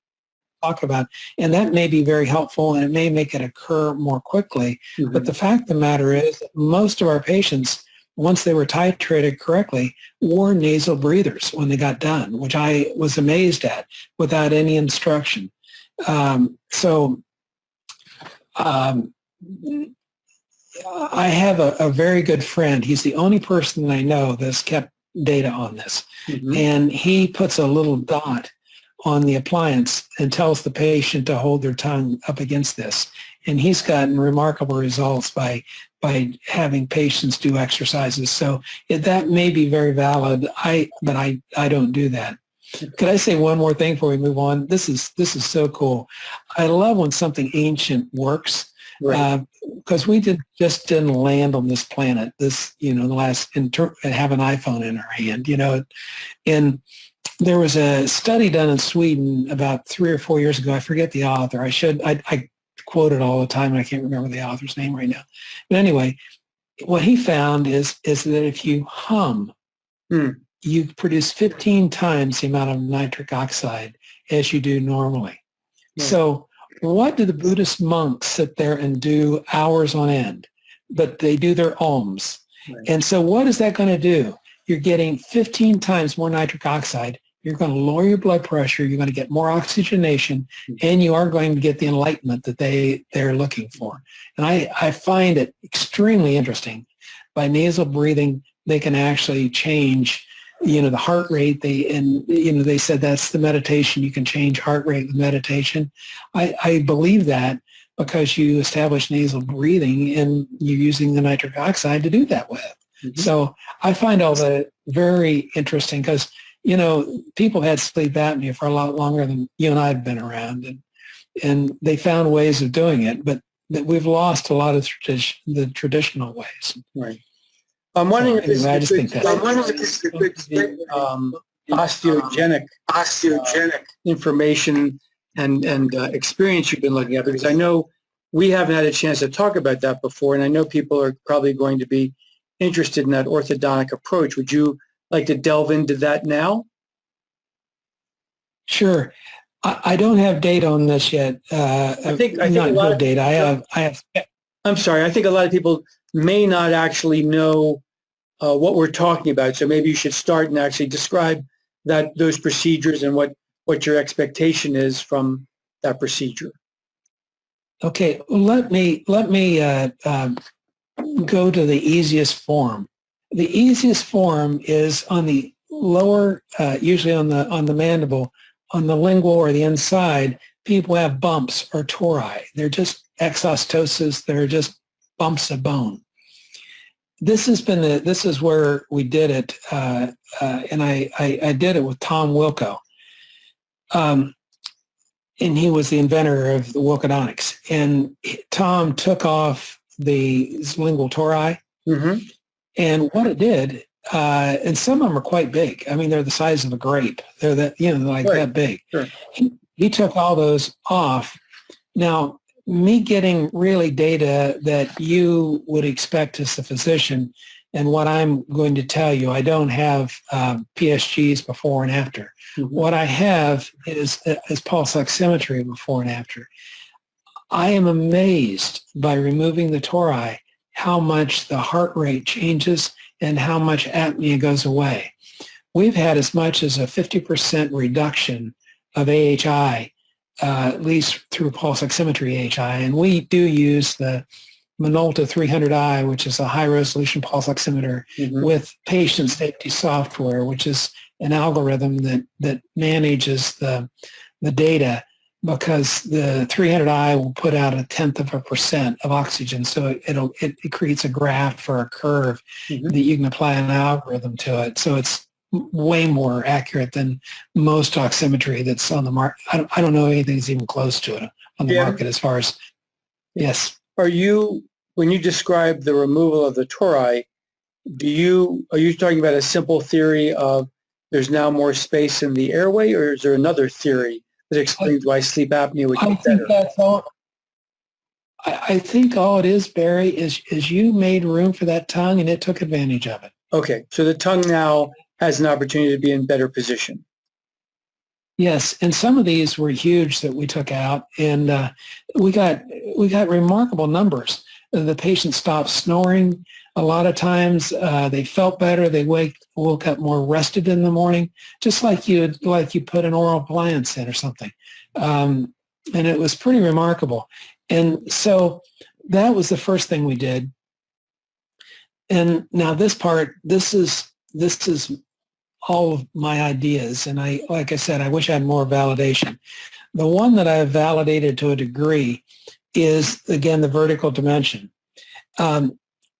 B: talk about. And that may be very helpful, and it may make it occur more quickly. Mm-hmm. But the fact of the matter is that most of our patients, once they were titrated correctly, wore nasal breathers when they got done, which I was amazed at without any instruction. I have a very good friend. He's the only person that I know that's kept data on this. Mm-hmm. And he puts a little dot on the appliance and tells the patient to hold their tongue up against this. And he's gotten remarkable results by having patients do exercises. So that may be very valid. But I don't do that. Could I say one more thing before we move on? This is so cool. I love when something ancient works. Right. Because we just didn't land on this planet. Have an iPhone in our hand. And there was a study done in Sweden about 3 or 4 years ago. I forget the author. I quote it all the time, and I can't remember the author's name right now. But anyway, what he found is that if you hum, you produce 15 times the amount of nitric oxide as you do normally. Yeah. So what do the Buddhist monks sit there and do hours on end? But they do their alms. Right. And so what is that going to do? You're getting 15 times more nitric oxide. You're going to lower your blood pressure. You're going to get more oxygenation, and you are going to get the enlightenment that they're looking for. And I find it extremely interesting. By nasal breathing, they can actually change the heart rate. They said that's the meditation. You can change heart rate with meditation. I believe that because you establish nasal breathing and you're using the nitric oxide to do that with. Mm-hmm. So I find all that very interesting because, people had sleep apnea for a lot longer than you and I have been around, and they found ways of doing it, but we've lost a lot of the traditional ways. Right.
A: I'm wondering if this is a good osteogenic information and experience you've been looking at, because I know we haven't had a chance to talk about that before, and I know people are probably going to be interested in that orthodontic approach. Would you like to delve into that now? Sure.
B: I don't have data on this yet.
A: I think a lot of data. I'm sorry. I think a lot of people may not actually know what we're talking about. So maybe you should start and actually describe those procedures and what your expectation is from that procedure.
B: Okay, well, let me go to the easiest form. The easiest form is on the lower, usually on the mandible, on the lingual or the inside. People have bumps or tori. They're just exostosis. They're just bumps of bone. This is where we did it, and I did it with Tom Wilco. And he was the inventor of the Wilcodonics. And Tom took off the lingual tori, and what it did, and some of them are quite big. I mean, they're the size of a grape. They're that big.
A: Sure.
B: He took all those off. Now, me getting really data that you would expect as a physician, and what I'm going to tell you, I don't have PSGs before and after. What I have is pulse oximetry before and after. I am amazed by removing the tori how much the heart rate changes and how much apnea goes away. We've had as much as a 50% reduction of AHI, at least through pulse oximetry AHI, and we do use the Minolta 300i, which is a high-resolution pulse oximeter with patient safety software, which is an algorithm that manages the data, because the 300i will put out 0.1% of oxygen, so it creates a graph or a curve that you can apply an algorithm to it. So it's way more accurate than most oximetry that's on the market. I don't know anything that's even close to it on the market as far as, yes.
A: When you describe the removal of the tori, are you talking about a simple theory of there's now more space in the airway, or is there another theory that explains why sleep apnea would get better?
B: That's all. I think all it is, Barry, is you made room for that tongue and it took advantage of it.
A: Okay, so the tongue now has an opportunity to be in better position.
B: Yes, and some of these were huge that we took out, and we got remarkable numbers. The patient stopped snoring. A lot of times they felt better. They woke up more rested in the morning, just like you put an oral appliance in or something. And it was pretty remarkable. And so that was the first thing we did. And now this is all of my ideas. And like I said, I wish I had more validation. The one that I've validated to a degree is, again, the vertical dimension.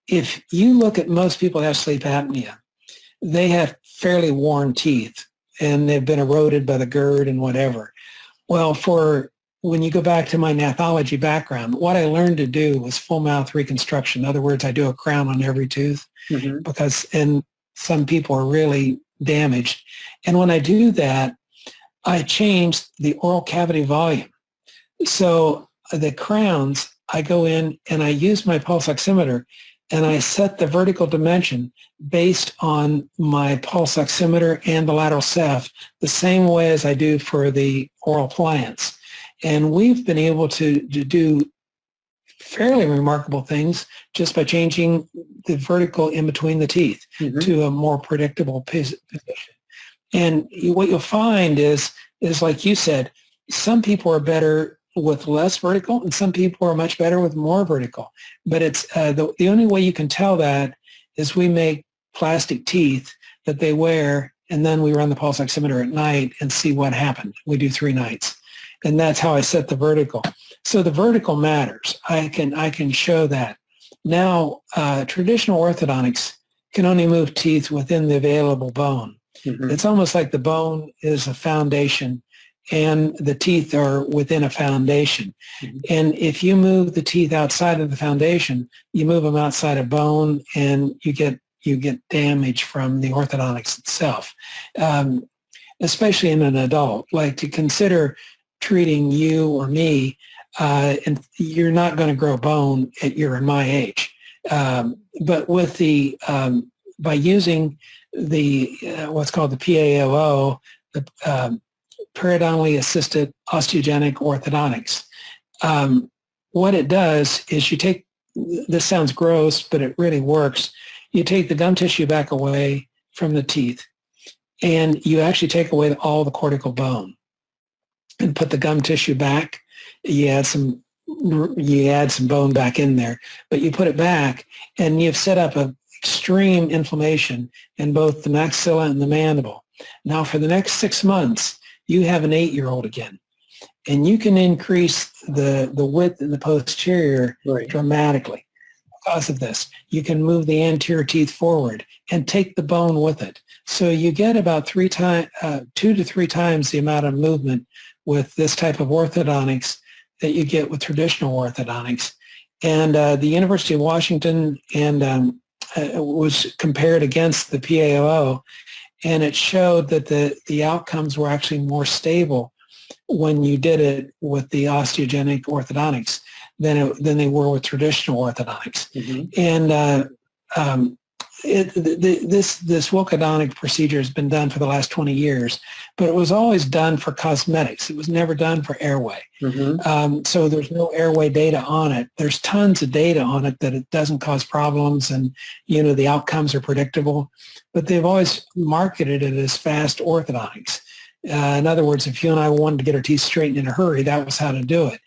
B: If you look at most people who have sleep apnea, they have fairly worn teeth and they've been eroded by the GERD and whatever. Well, when you go back to my nathology background, what I learned to do was full mouth reconstruction. In other words, I do a crown on every tooth and some people are really damaged. And when I do that, I change the oral cavity volume. So the crowns, I go in and I use my pulse oximeter and I set the vertical dimension based on my pulse oximeter and the lateral ceph the same way as I do for the oral appliance. And we've been able to do fairly remarkable things just by changing the vertical in between the teeth to a more predictable position. And what you'll find is like you said, some people are better with less vertical and some people are much better with more vertical. But it's the only way you can tell that is we make plastic teeth that they wear, and then we run the pulse oximeter at night and see what happened. We do 3 nights. And that's how I set the vertical. So the vertical matters. I can show that. Now, traditional orthodontics can only move teeth within the available bone. It's almost like the bone is a foundation and the teeth are within a foundation. And if you move the teeth outside of the foundation, you move them outside of bone and you get damage from the orthodontics itself, especially in an adult. Like, to consider treating you or me, and you're not going to grow bone at my age. But with by using the what's called the PAOO, the periodontally assisted osteogenic orthodontics, what it does is you take, this sounds gross, but it really works. you take the gum tissue back away from the teeth, and you actually take away all the cortical bone and put the gum tissue back. You add some bone back in there, but you put it back, and you've set up a extreme inflammation in both the maxilla and the mandible. Now, for the next 6 months, you have an 8-year-old again, and you can increase the width in the posterior dramatically because of this. You can move the anterior teeth forward and take the bone with it. So you get about 2 to 3 times the amount of movement with this type of orthodontics that you get with traditional orthodontics. And the University of Washington was compared against the PAO, and it showed that the outcomes were actually more stable when you did it with the osteogenic orthodontics than they were with traditional orthodontics. And this Wilcodonic procedure has been done for the last 20 years, but it was always done for cosmetics. It was never done for airway. So there's no airway data on it. There's tons of data on it that it doesn't cause problems, and the outcomes are predictable, but they've always marketed it as fast orthodontics. In other words, if you and I wanted to get our teeth straightened in a hurry, that was how to do it.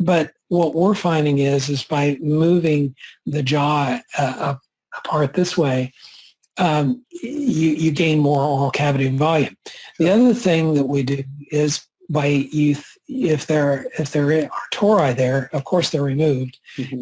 B: But what we're finding is by moving the jaw apart this way, you gain more oral cavity volume. The other thing that we do is if there are tori there, of course they're removed.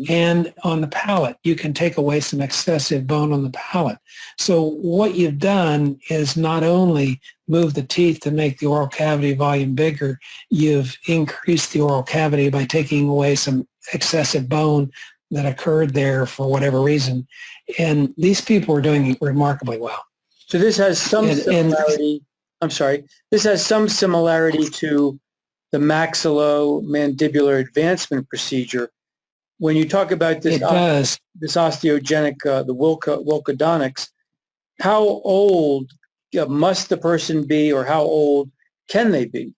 B: And on the palate, you can take away some excessive bone on the palate. So what you've done is not only move the teeth to make the oral cavity volume bigger, you've increased the oral cavity by taking away some excessive bone that occurred there for whatever reason. And these people are doing remarkably well.
A: So this has some similarity. This has some similarity to the maxillomandibular advancement procedure. When you talk about this, this osteogenic, the Wilcodonics, how old must the person be, or how old can they be?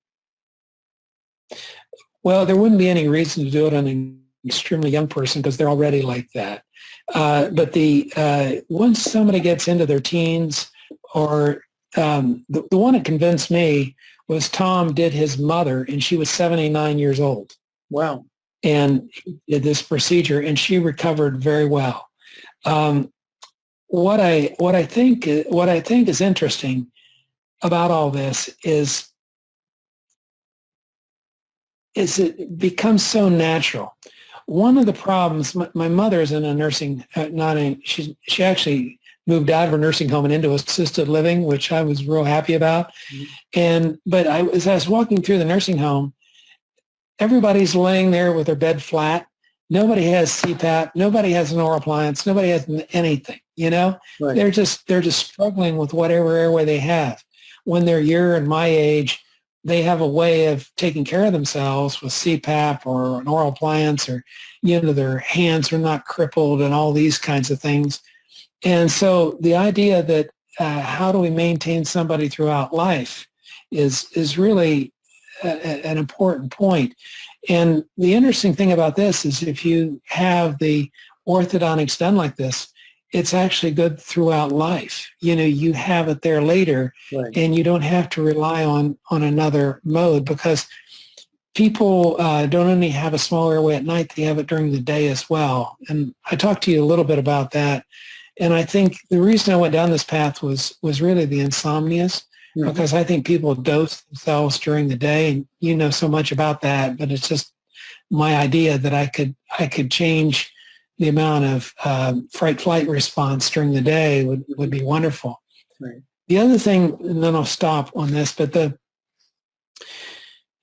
B: Well, there wouldn't be any reason to do it on an extremely young person because they're already like that. But once somebody gets into their teens, or the one that convinced me was Tom did his mother, and she was 79 years old.
A: Wow.
B: And he did this procedure, and she recovered very well. What I think is interesting about all this is it becomes so natural. One of the problems, my mother is in a nursing, she actually moved out of her nursing home and into assisted living, which I was real happy about. But as I was walking through the nursing home, everybody's laying there with their bed flat. Nobody has CPAP. Nobody has an oral appliance. Nobody has anything. They're just struggling with whatever airway they have. When they're your and my age, they have a way of taking care of themselves with CPAP or an oral appliance, or their hands are not crippled and all these kinds of things. And so the idea that how do we maintain somebody throughout life is really an important point. And the interesting thing about this is if you have the orthodontics done like this, it's actually good throughout life. You have it there later, and you don't have to rely on another mode, because people don't only have a small airway at night, they have it during the day as well. And I talked to you a little bit about that. And I think the reason I went down this path was really the insomnias, because I think people dose themselves during the day, and you know so much about that, but it's just my idea that I could change the amount of fight-flight response during the day would be wonderful. The other thing, and then I'll stop on this, but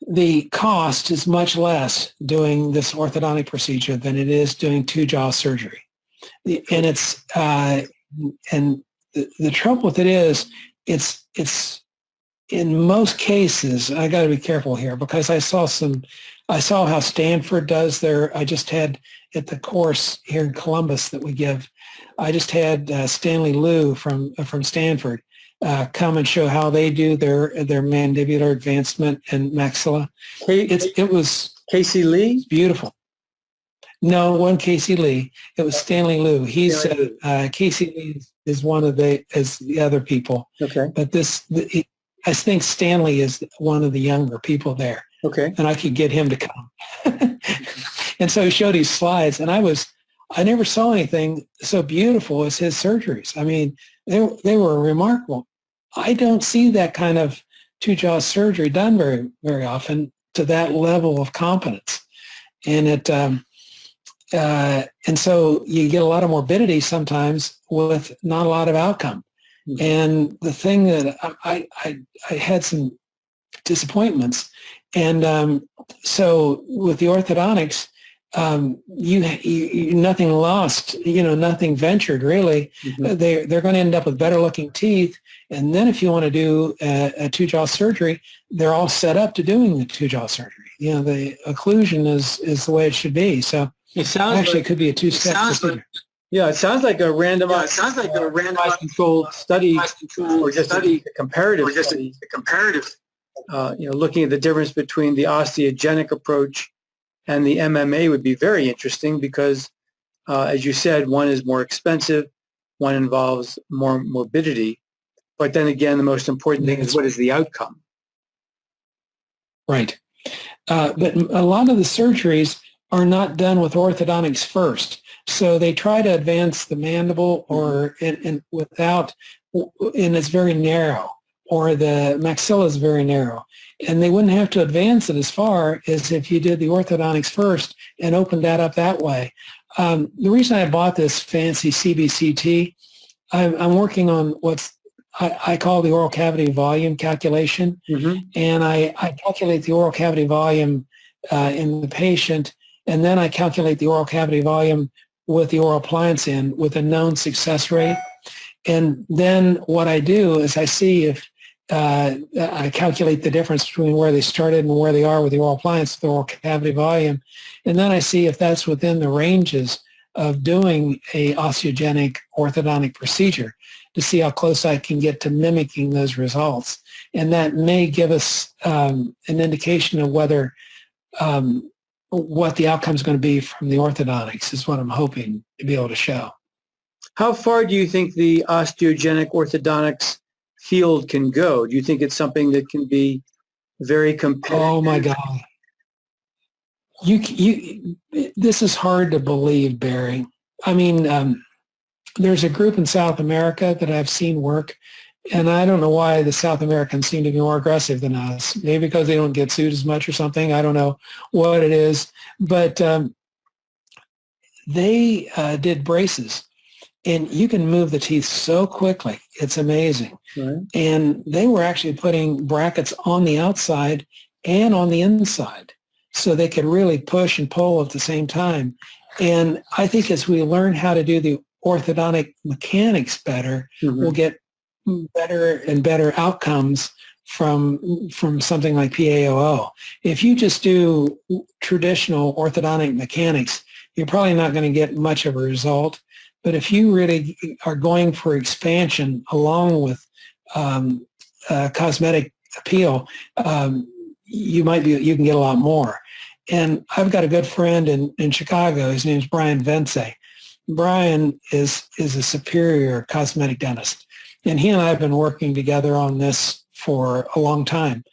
B: the cost is much less doing this orthodontic procedure than it is doing two-jaw surgery. And it's and the trouble with it is it's in most cases, I got to be careful here, because I saw how Stanford does I just had at the course here in Columbus that we give, I just had Stanley Liu from Stanford come and show how they do their mandibular advancement and maxilla. It was
A: Casey Lee?
B: Beautiful. No, one Casey Lee. It was Stanley Liu. He's Casey Lee is one of the other people.
A: Okay.
B: But I think Stanley is one of the younger people there.
A: Okay.
B: And I could get him to come. And so he showed his slides, and I never saw anything so beautiful as his surgeries. I mean, they were remarkable. I don't see that kind of two-jaw surgery done very, very often to that level of competence. And and so you get a lot of morbidity sometimes with not a lot of outcome. Mm-hmm. And the thing that I had some disappointments. And so with the orthodontics, you nothing lost, nothing ventured really. Mm-hmm. They're going to end up with better looking teeth. And then if you want to do a two-jaw surgery, they're all set up to doing the two-jaw surgery. The occlusion is the way it should be. So
A: it sounds
B: actually it could be a two-step procedure.
A: Yeah, it sounds like a randomized, controlled study, or just a comparative study. Looking at the difference between the osteogenic approach and the MMA would be very interesting because, as you said, one is more expensive, one involves more morbidity. But then again, the most important thing is what is the outcome?
B: Right. But a lot of the surgeries are not done with orthodontics first. So they try to advance the mandible and it's very narrow, or the maxilla is very narrow. And they wouldn't have to advance it as far as if you did the orthodontics first and opened that up that way. The reason I bought this fancy CBCT, I'm working on what's I call the oral cavity volume calculation. Mm-hmm. And I calculate the oral cavity volume in the patient, and then I calculate the oral cavity volume with the oral appliance in with a known success rate. And then what I do is I see if I calculate the difference between where they started and where they are with the oral appliance, the oral cavity volume. And then I see if that's within the ranges of doing a osteogenic orthodontic procedure to see how close I can get to mimicking those results. And that may give us an indication of whether what the outcome is going to be from the orthodontics is what I'm hoping to be able to show.
A: How far do you think the osteogenic orthodontics field can go? Do you think it's something that can be very competitive?
B: Oh my God. This is hard to believe, Barry. I mean, there's a group in South America that I've seen work, and I don't know why the South Americans seem to be more aggressive than us. Maybe because they don't get sued as much or something. I don't know what it is. But they did braces, and you can move the teeth so quickly. It's amazing. Right. And they were actually putting brackets on the outside and on the inside, so they could really push and pull at the same time. And I think as we learn how to do the orthodontic mechanics better, mm-hmm. we'll get better and better outcomes from something like PAOO. If you just do traditional orthodontic mechanics, you're probably not going to get much of a result. But if you really are going for expansion along with cosmetic appeal, you can get a lot more. And I've got a good friend in Chicago. His name's Brian Vence. Brian is a superior cosmetic dentist. And he and I have been working together on this for a long time.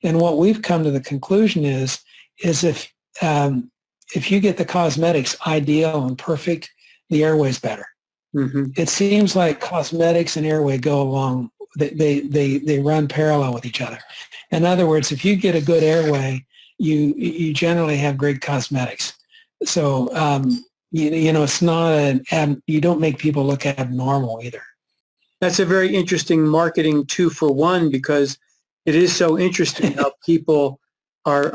B: And what we've come to the conclusion is if you get the cosmetics ideal and perfect, the airway's better. Mm-hmm. It seems like cosmetics and airway go along. They run parallel with each other. In other words, if you get a good airway, you generally have great cosmetics. So it's not you don't make people look abnormal either.
A: That's a very interesting marketing 2-for-1, because it is so interesting how people a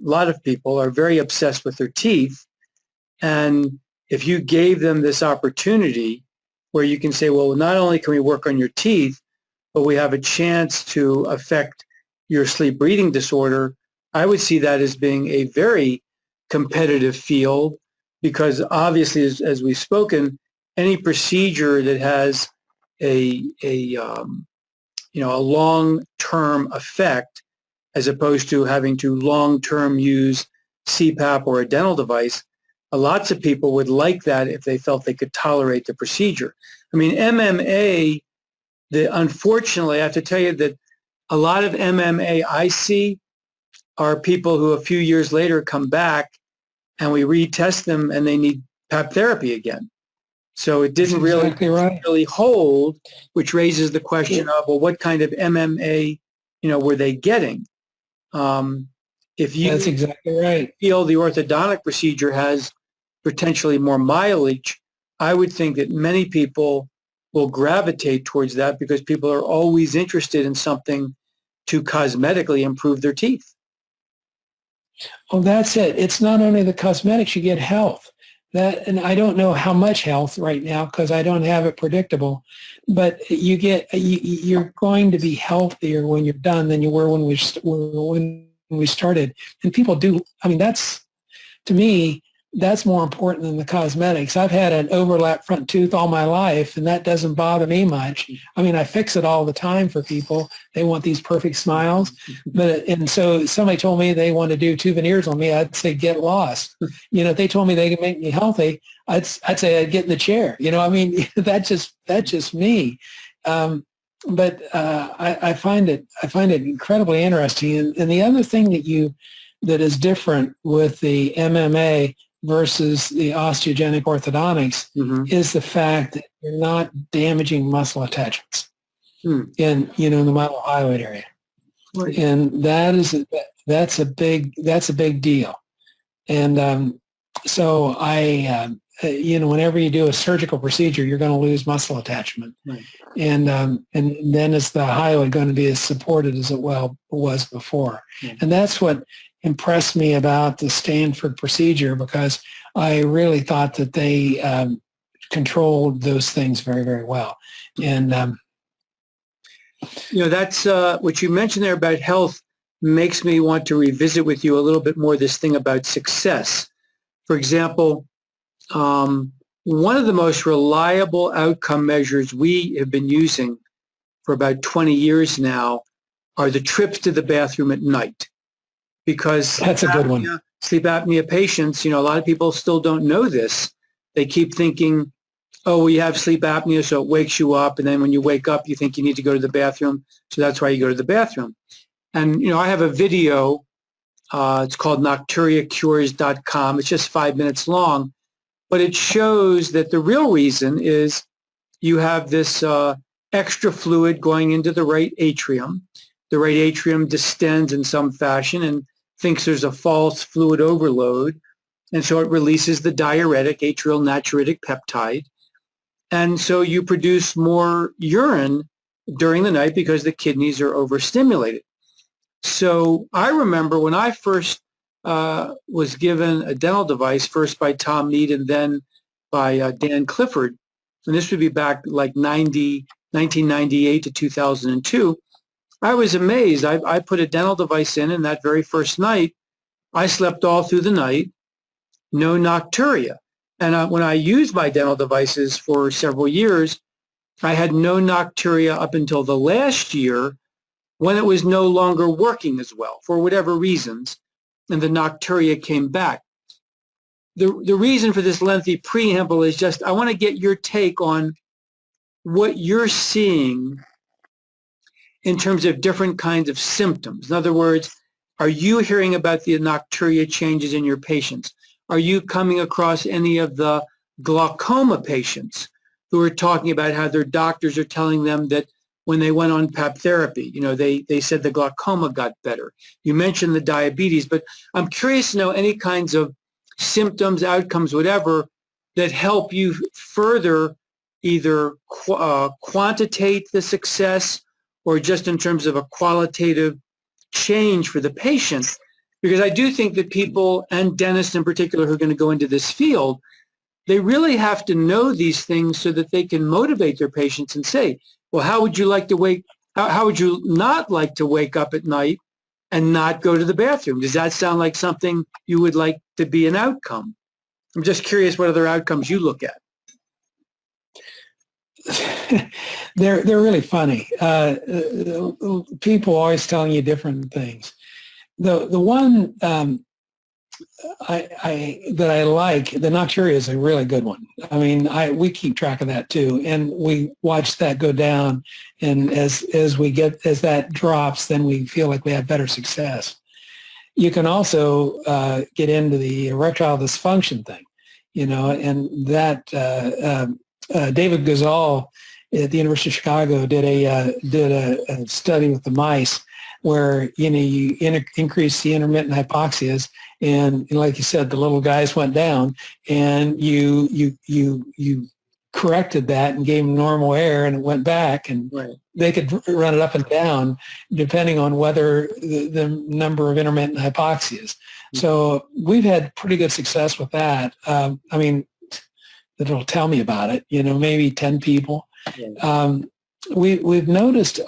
A: lot of people are very obsessed with their teeth. And if you gave them this opportunity where you can say, well, not only can we work on your teeth, but we have a chance to affect your sleep-breathing disorder, I would see that as being a very competitive field, because obviously, as we've spoken, any procedure that has a long-term effect, as opposed to having to long-term use CPAP or a dental device, lots of people would like that if they felt they could tolerate the procedure. I mean, MMA, unfortunately, I have to tell you that a lot of MMA I see are people who a few years later come back and we retest them and they need PAP therapy again. So it didn't really hold, which raises the question of, well, what kind of MMA, were they getting? If you
B: That's exactly right.
A: feel the orthodontic procedure has potentially more mileage, I would think that many people will gravitate towards that because people are always interested in something to cosmetically improve their teeth.
B: Oh, that's it. It's not only the cosmetics, you get health. And I don't know how much health right now because I don't have it predictable, but you're going to be healthier when you're done than you were when we started. And people do, I mean, to me, that's more important than the cosmetics. I've had an overlap front tooth all my life, and that doesn't bother me much. I mean, I fix it all the time for people. They want these perfect smiles. And so somebody told me they want to do 2 veneers on me, I'd say, get lost. If they told me they could make me healthy, I'd say I'd get in the chair. I mean, that's just me. But I find it incredibly interesting. And the other thing that is different with the MMA versus the osteogenic orthodontics is the fact that you're not damaging muscle attachments in the myelohyalate area, right. And that's a big deal. And so whenever you do a surgical procedure, you're going to lose muscle attachment, right. And then is the hyalate going to be as supported as it was before, and that's what impressed me about the Stanford procedure, because I really thought that they controlled those things very, very well. And
A: that's what you mentioned there about health makes me want to revisit with you a little bit more this thing about success. For example, one of the most reliable outcome measures we have been using for about 20 years now are the trips to the bathroom at night. Because
B: that's a good one.
A: Sleep apnea patients, a lot of people still don't know this. They keep thinking, oh, well, you have sleep apnea, so it wakes you up. And then when you wake up, you think you need to go to the bathroom. So that's why you go to the bathroom. And, I have a video. It's called nocturiacures.com. It's just 5 minutes long. But it shows that the real reason is you have this extra fluid going into the right atrium. The right atrium distends in some fashion and thinks there's a false fluid overload. And so it releases the diuretic, atrial natriuretic peptide. And so you produce more urine during the night because the kidneys are overstimulated. So I remember when I first was given a dental device, first by Tom Mead and then by Dan Clifford, and this would be back like 1998 to 2002, I was amazed. I put a dental device in, and that very first night, I slept all through the night, no nocturia. And when I used my dental devices for several years, I had no nocturia up until the last year when it was no longer working as well for whatever reasons, and the nocturia came back. The reason for this lengthy preamble is just I want to get your take on what you're seeing in terms of different kinds of symptoms. In other words, are you hearing about the nocturia changes in your patients? Are you coming across any of the glaucoma patients who are talking about how their doctors are telling them that when they went on PAP therapy, they said the glaucoma got better? You mentioned the diabetes, but I'm curious to know any kinds of symptoms, outcomes, whatever, that help you further either quantitate the success or just in terms of a qualitative change for the patient. Because I do think that people, and dentists in particular who are going to go into this field, they really have to know these things so that they can motivate their patients and say, well, how would you not like to wake up at night and not go to the bathroom? Does that sound like something you would like to be an outcome? I'm just curious what other outcomes you look at.
B: They're really funny. People always telling you different things. The one that I like, the nocturia is a really good one. I mean, we keep track of that too, and we watch that go down. And as that drops, then we feel like we have better success. You can also get into the erectile dysfunction thing, and that David Gazal at the University of Chicago did a study with the mice where you increase the intermittent hypoxias, and like you said, the little guys went down, and you corrected that and gave them normal air, and it went back, and
A: right.
B: They could run it up and down depending on whether the number of intermittent hypoxias. Mm-hmm. So we've had pretty good success with that. I mean, that'll tell me about it. Maybe 10 people. Yeah. We've noticed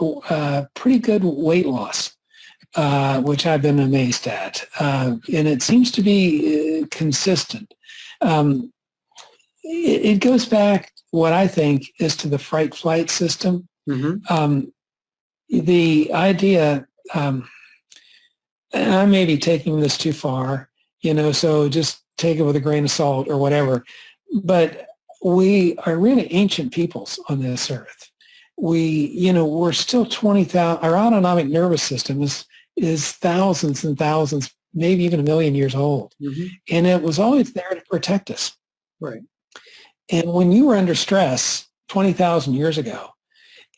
B: pretty good weight loss, which I've been amazed at, and it seems to be consistent. It goes back, what I think, is to the fight-flight system. Mm-hmm. The idea, and I may be taking this too far, so just take it with a grain of salt or whatever, but we are really ancient peoples on this earth. We're still 20,000, our autonomic nervous system is thousands and thousands, maybe even 1 million years old. Mm-hmm. And it was always there to protect us.
A: Right.
B: And when you were under stress 20,000 years ago,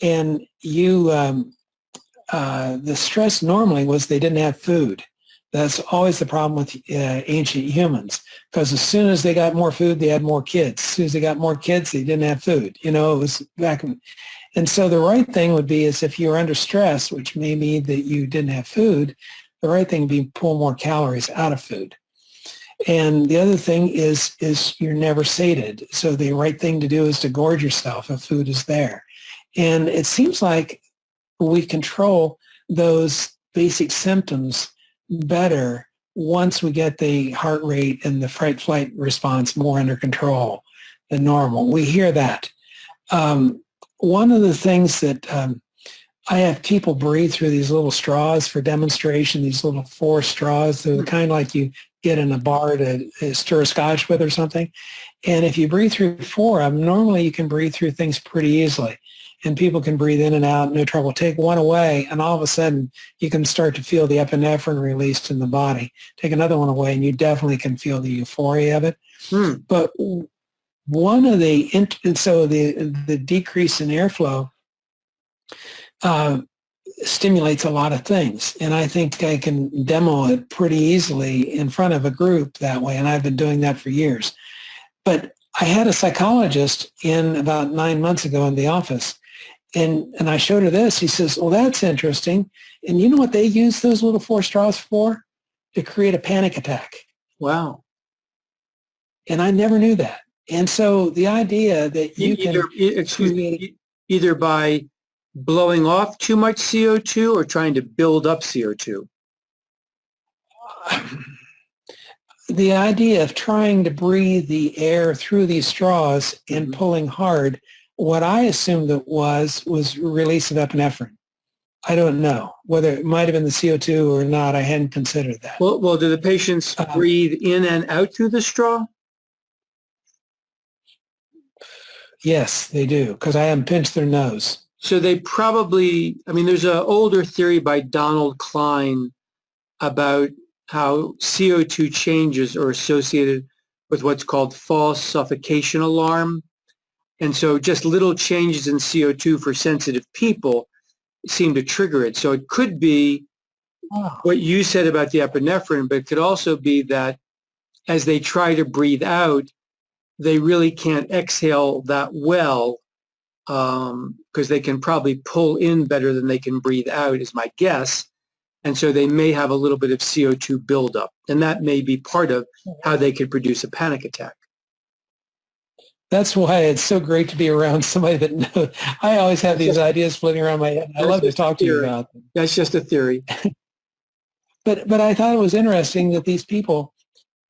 B: and the stress normally was they didn't have food. That's always the problem with ancient humans, because as soon as they got more food, they had more kids. As soon as they got more kids, they didn't have food. It was back. And so the right thing would be is if you were under stress, which may mean that you didn't have food, the right thing would be pull more calories out of food. And the other thing is you're never sated. So the right thing to do is to gorge yourself if food is there. And it seems like we control those basic symptoms better once we get the heart rate and the fight-flight response more under control than normal. We hear that. One of the things that I have people breathe through these little straws for demonstration, these little 4 straws. They're the kind like you get in a bar to stir a scotch with or something. And if you breathe through 4 of them, normally you can breathe through things pretty easily. And people can breathe in and out, no trouble. Take one away, and all of a sudden, you can start to feel the epinephrine released in the body. Take another one away, and you definitely can feel the euphoria of it. But one of the decrease in airflow stimulates a lot of things, and I think I can demo it pretty easily in front of a group that way, and I've been doing that for years. But I had a psychologist in about 9 months ago in the office, and I showed her this. He says, well, that's interesting. And you know what they use those little 4 straws for? To create a panic attack.
A: Wow.
B: And I never knew that. And so the idea that you
A: either by blowing off too much CO2 or trying to build up CO2?
B: The idea of trying to breathe the air through these straws and pulling hard, what I assumed it was release of epinephrine. I don't know whether it might have been the CO2 or not. I hadn't considered that.
A: Well, do the patients breathe in and out through the straw?
B: Yes, they do, because I haven't pinched their nose.
A: So they probably, there's an older theory by Donald Klein about how CO2 changes are associated with what's called false suffocation alarm. And so just little changes in CO2 for sensitive people seem to trigger it. So it could be what you said about the epinephrine, but it could also be that as they try to breathe out, they really can't exhale that well because they can probably pull in better than they can breathe out, is my guess. And so they may have a little bit of CO2 buildup, and that may be part of how they could produce a panic attack.
B: That's why it's so great to be around somebody that knows. I always have these ideas floating around my head. I love to talk to you about them.
A: That's just a theory.
B: But I thought it was interesting that these people,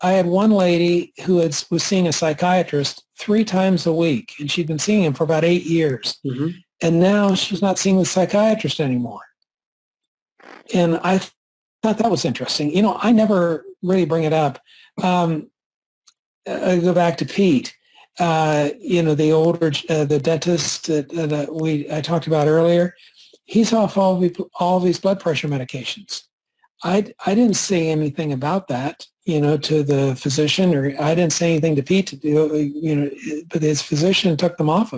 B: I had one lady who was seeing a psychiatrist 3 times a week, and she'd been seeing him for about 8 years. Mm-hmm. And now she's not seeing the psychiatrist anymore. And I thought that was interesting. I never really bring it up. I go back to Pete. The older, the dentist that I talked about earlier. He's off all these blood pressure medications. I didn't say anything about that, to the physician, or I didn't say anything to Pete to do, but his physician took him off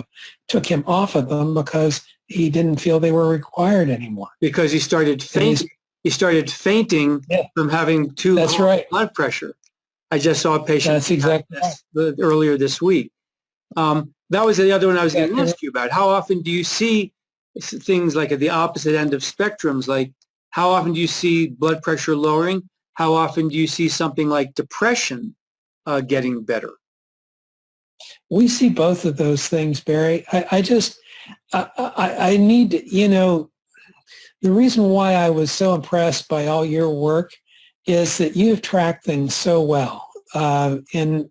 B: of them because he didn't feel they were required anymore.
A: Because he started fainting. He started fainting from having too high blood pressure. I just saw a patient
B: That's exactly
A: earlier this week. That was the other one I was going to ask you about. How often do you see things like at the opposite end of spectrums? Like, how often do you see blood pressure lowering? How often do you see something like depression getting better?
B: We see both of those things, Barry. I need, the reason why I was so impressed by all your work is that you've tracked things so well. And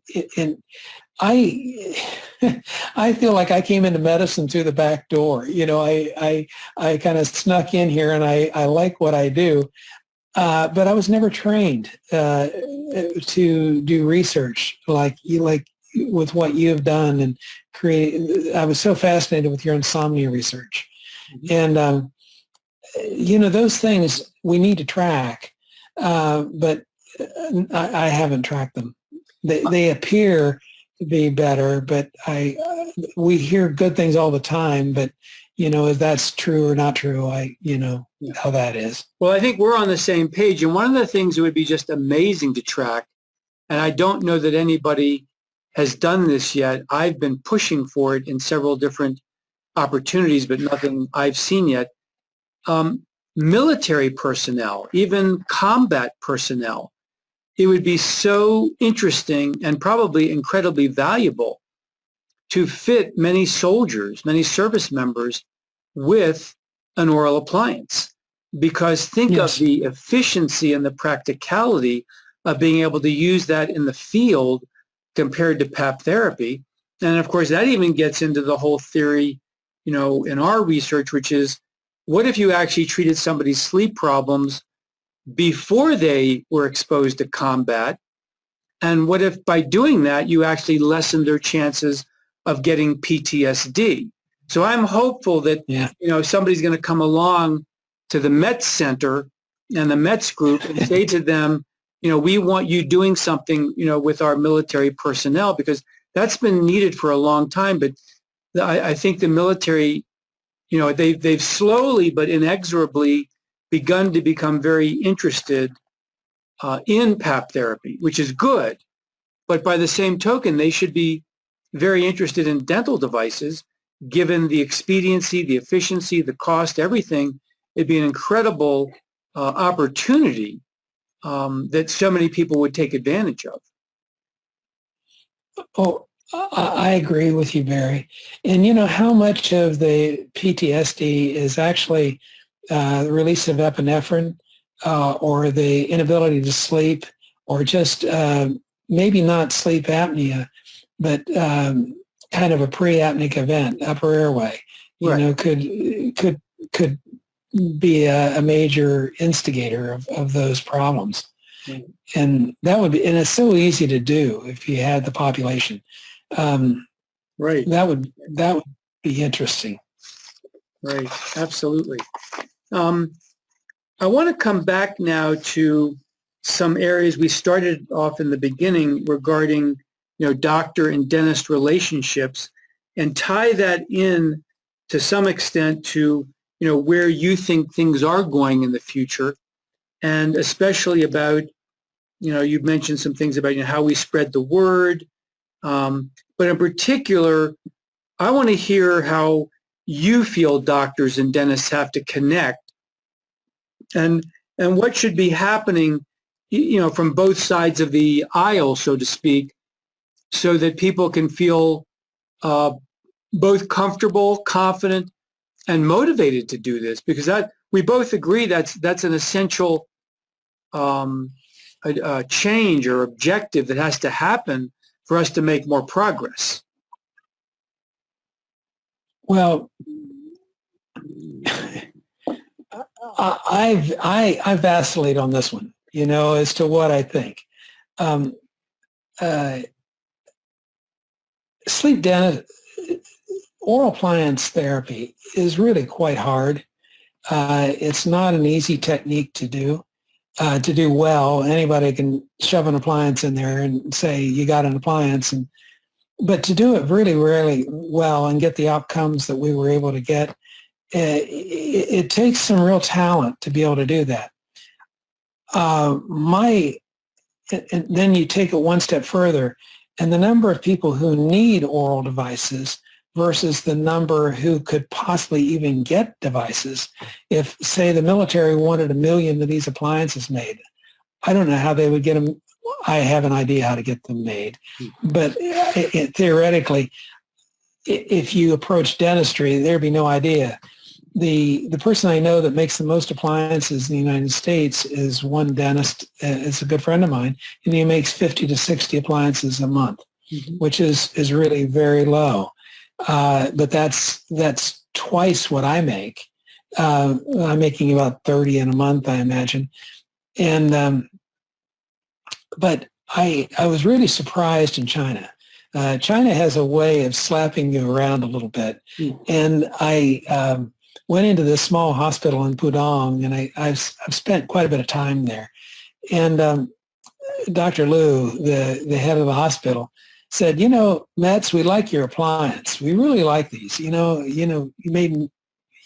B: I feel like I came into medicine through the back door. I kind of snuck in here, and I like what I do. But I was never trained to do research like with what you've done and create. I was so fascinated with your insomnia research. And, those things we need to track, but I haven't tracked them. They appear to be better, but we hear good things all the time, but if that's true or not true, how that is.
A: Well, I think we're on the same page. And one of the things that would be just amazing to track, and I don't know that anybody has done this yet. I've been pushing for it in several different opportunities, but nothing I've seen yet. Military personnel, even combat personnel. It would be so interesting and probably incredibly valuable to fit many soldiers, many service members with an oral appliance. Because think of the efficiency and the practicality of being able to use that in the field compared to PAP therapy. And of course, that even gets into the whole theory, in our research, which is, what if you actually treated somebody's sleep problems before they were exposed to combat? And what if by doing that, you actually lessen their chances of getting PTSD? So I'm hopeful that, somebody's going to come along to the Metz Center and the Metz group and say to them, we want you doing something, with our military personnel, because that's been needed for a long time. But I think the military, they've slowly but inexorably begun to become very interested in PAP therapy, which is good. But by the same token, they should be very interested in dental devices, given the expediency, the efficiency, the cost, everything. It'd be an incredible opportunity that so many people would take advantage of.
B: Oh, I agree with you, Barry. And how much of the PTSD is actually the release of epinephrine or the inability to sleep, or just maybe not sleep apnea, but kind of a pre-apneic event, upper airway, could be a major instigator of those problems. And that would be, and it's so easy to do if you had the population. That would be interesting.
A: Right. Absolutely. I want to come back now to some areas we started off in the beginning regarding, doctor and dentist relationships, and tie that in to some extent to, where you think things are going in the future, and especially about, you've mentioned some things about how we spread the word, but in particular, I want to hear how you feel doctors and dentists have to connect, and what should be happening, from both sides of the aisle, so to speak, so that people can feel both comfortable, confident, and motivated to do this, because that we both agree that's an essential change or objective that has to happen for us to make more progress.
B: Well, I vacillate on this one, as to what I think. um, sleep dentist, oral appliance therapy is really quite hard. It's not an easy technique to do well. Anybody can shove an appliance in there and say you got an appliance, but to do it really, really well and get the outcomes that we were able to get, it takes some real talent to be able to do that. And then you take it one step further, and the number of people who need oral devices versus the number who could possibly even get devices. If, say, the military wanted 1 million of these appliances made, I don't know how they would get them. I have an idea how to get them made. But theoretically, if you approach dentistry, there'd be no idea. The person I know that makes the most appliances in the United States is one dentist. It's a good friend of mine, and he makes 50 to 60 appliances a month, which is really very low. But that's twice what I make. I'm making about 30 in a month, I imagine. And but I was really surprised in China. China has a way of slapping you around a little bit, and I went into this small hospital in Pudong, and I've spent quite a bit of time there. And Dr. Liu, the head of the hospital, said, Metz, we like your appliance. We really like these. You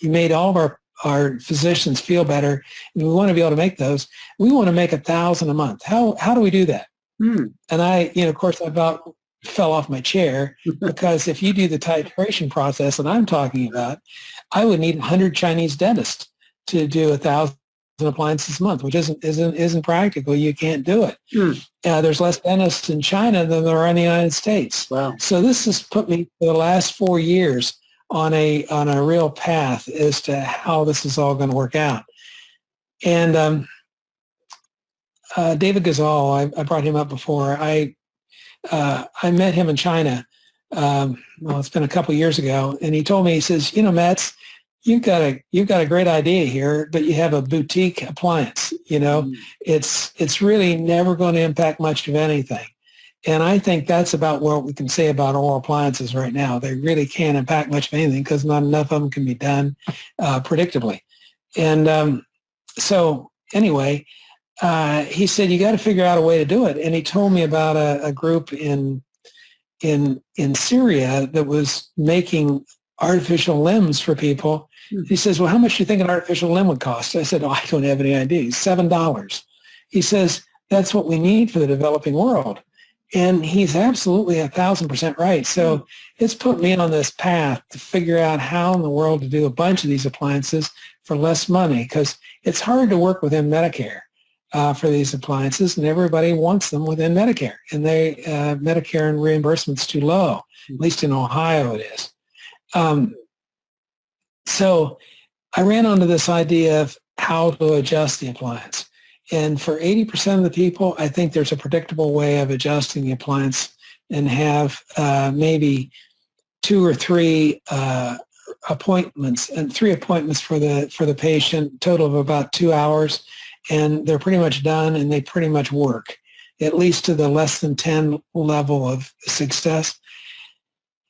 B: made all of our physicians feel better, and we want to be able to make those. We want to make 1,000 a month. How do we do that? And I, of course, I about fell off my chair, because if you do the titration process that I'm talking about, I would need 100 Chinese dentists to do 1,000 appliances a month, which isn't practical. You can't do it. There's less dentists in China than there are in the United States.
A: Wow.
B: So this has put me for the last 4 years on a real path as to how this is all going to work out. And David Gazal, I brought him up before. I met him in China. It's been a couple years ago, and he told me, he says, Metz, you've got a great idea here, but you have a boutique appliance. It's really never going to impact much of anything. And I think that's about what we can say about oral appliances right now. They really can't impact much of anything because not enough of them can be done predictably. And so anyway, he said, you got to figure out a way to do it. And he told me about a group in Syria that was making artificial limbs for people. He says, well, how much do you think an artificial limb would cost? I said, I don't have any idea. $7. He says, that's what we need for the developing world. And he's absolutely 1,000% right. So it's put me on this path to figure out how in the world to do a bunch of these appliances for less money, because it's hard to work within Medicare for these appliances, and everybody wants them within Medicare. And Medicare and reimbursement's too low, at least in Ohio it is. So I ran onto this idea of how to adjust the appliance. And for 80% of the people, I think there's a predictable way of adjusting the appliance, and have maybe 2 or 3 appointments, and 3 appointments for the patient, total of about 2 hours. And they're pretty much done, and they pretty much work, at least to the less than 10 level of success.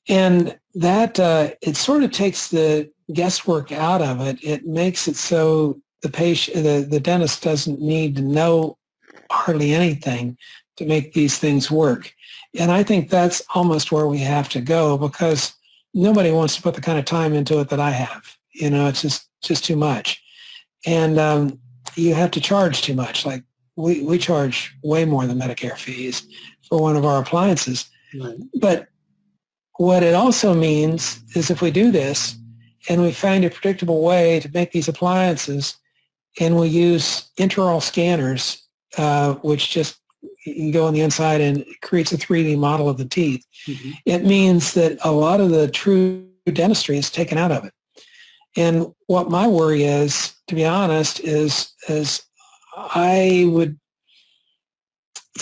B: And that it sort of takes the guesswork out of it. It makes it so the patient, the dentist doesn't need to know hardly anything to make these things work. And I think that's almost where we have to go, because nobody wants to put the kind of time into it that I have. It's just too much. And you have to charge too much. Like we charge way more than Medicare fees for one of our appliances. Right. But what it also means is if we do this and we find a predictable way to make these appliances, and we use intraoral scanners, which just you can go on the inside and it creates a 3D model of the teeth, it means that a lot of the true dentistry is taken out of it. And what my worry is, to be honest, is it's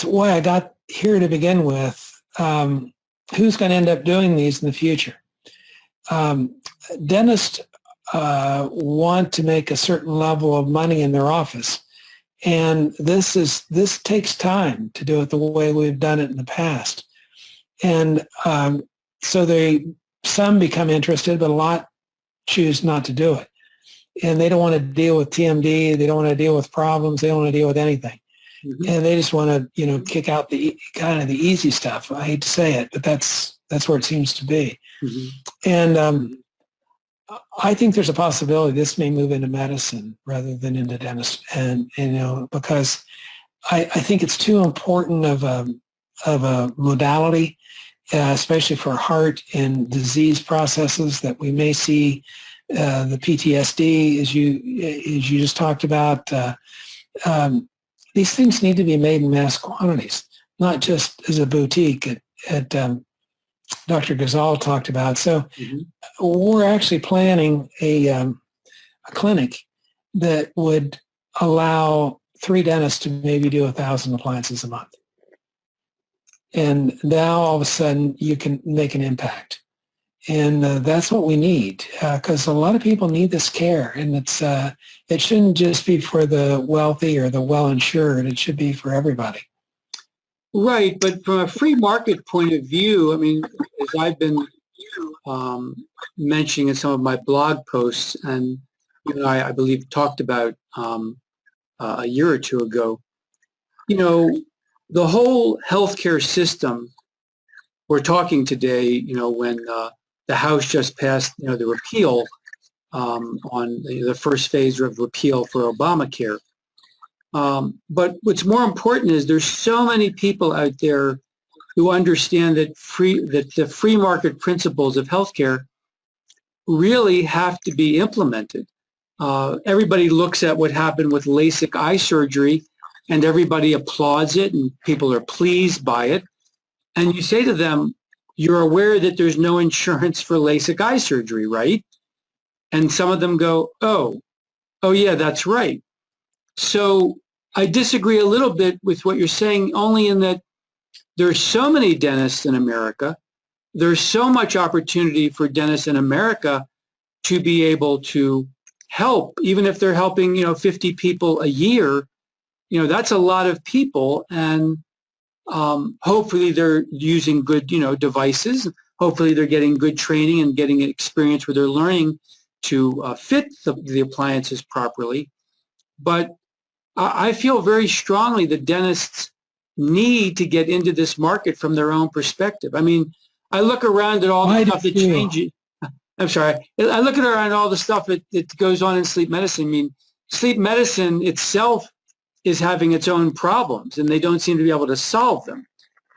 B: why I got here to begin with. Who's going to end up doing these in the future? Dentists want to make a certain level of money in their office, And this takes time to do it the way we've done it in the past. And so some become interested, but a lot choose not to do it. And they don't want to deal with TMD. They don't want to deal with problems. They don't want to deal with anything. Mm-hmm. And they just want to, kick out the kind of the easy stuff. I hate to say it, but that's where it seems to be. Mm-hmm. And I think there's a possibility this may move into medicine rather than into dentistry, and because I think it's too important of a modality, especially for heart and disease processes that we may see the PTSD, as you just talked about. These things need to be made in mass quantities, not just as a boutique at Dr. Ghazal talked about. So we're actually planning a clinic that would allow 3 dentists to maybe do 1,000 appliances a month. And now all of a sudden you can make an impact. And that's what we need, because a lot of people need this care. And it shouldn't just be for the wealthy or the well-insured. It should be for everybody.
A: Right, but from a free market point of view, I mean, as I've been mentioning in some of my blog posts, and I believe talked about a year or two ago, the whole healthcare system, we're talking today, when the House just passed, the repeal on the first phase of repeal for Obamacare. But what's more important is there's so many people out there who understand that the free market principles of healthcare really have to be implemented. Everybody looks at what happened with LASIK eye surgery, and everybody applauds it, and people are pleased by it. And you say to them, you're aware that there's no insurance for LASIK eye surgery, right? And some of them go, oh yeah, that's right. So I disagree a little bit with what you're saying, only in that there's so many dentists in America. There's so much opportunity for dentists in America to be able to help, even if they're helping, 50 people a year. That's a lot of people, and hopefully they're using good, devices. Hopefully they're getting good training and getting experience where they're learning to fit the appliances properly. But I feel very strongly that dentists need to get into this market from their own perspective. I mean, I look around at all the stuff that changes. I'm sorry. I look around all the stuff that goes on in sleep medicine. I mean, sleep medicine itself is having its own problems, and they don't seem to be able to solve them.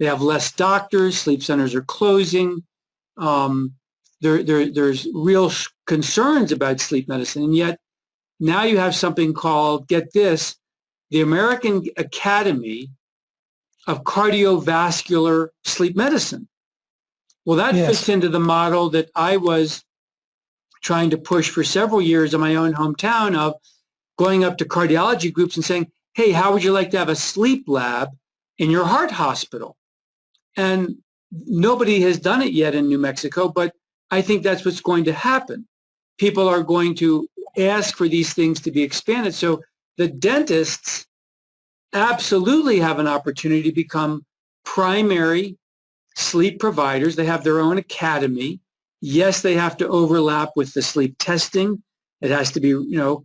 A: They have less doctors. Sleep centers are closing. There's real concerns about sleep medicine, and yet now you have something called, get this, the American Academy of Cardiovascular Sleep Medicine. Well, that fits into the model that I was trying to push for several years in my own hometown of going up to cardiology groups and saying, hey, how would you like to have a sleep lab in your heart hospital? And nobody has done it yet in New Mexico, but I think that's what's going to happen. People are going to ask for these things to be expanded. So the dentists absolutely have an opportunity to become primary sleep providers. They have their own academy. Yes, they have to overlap with the sleep testing. It has to be,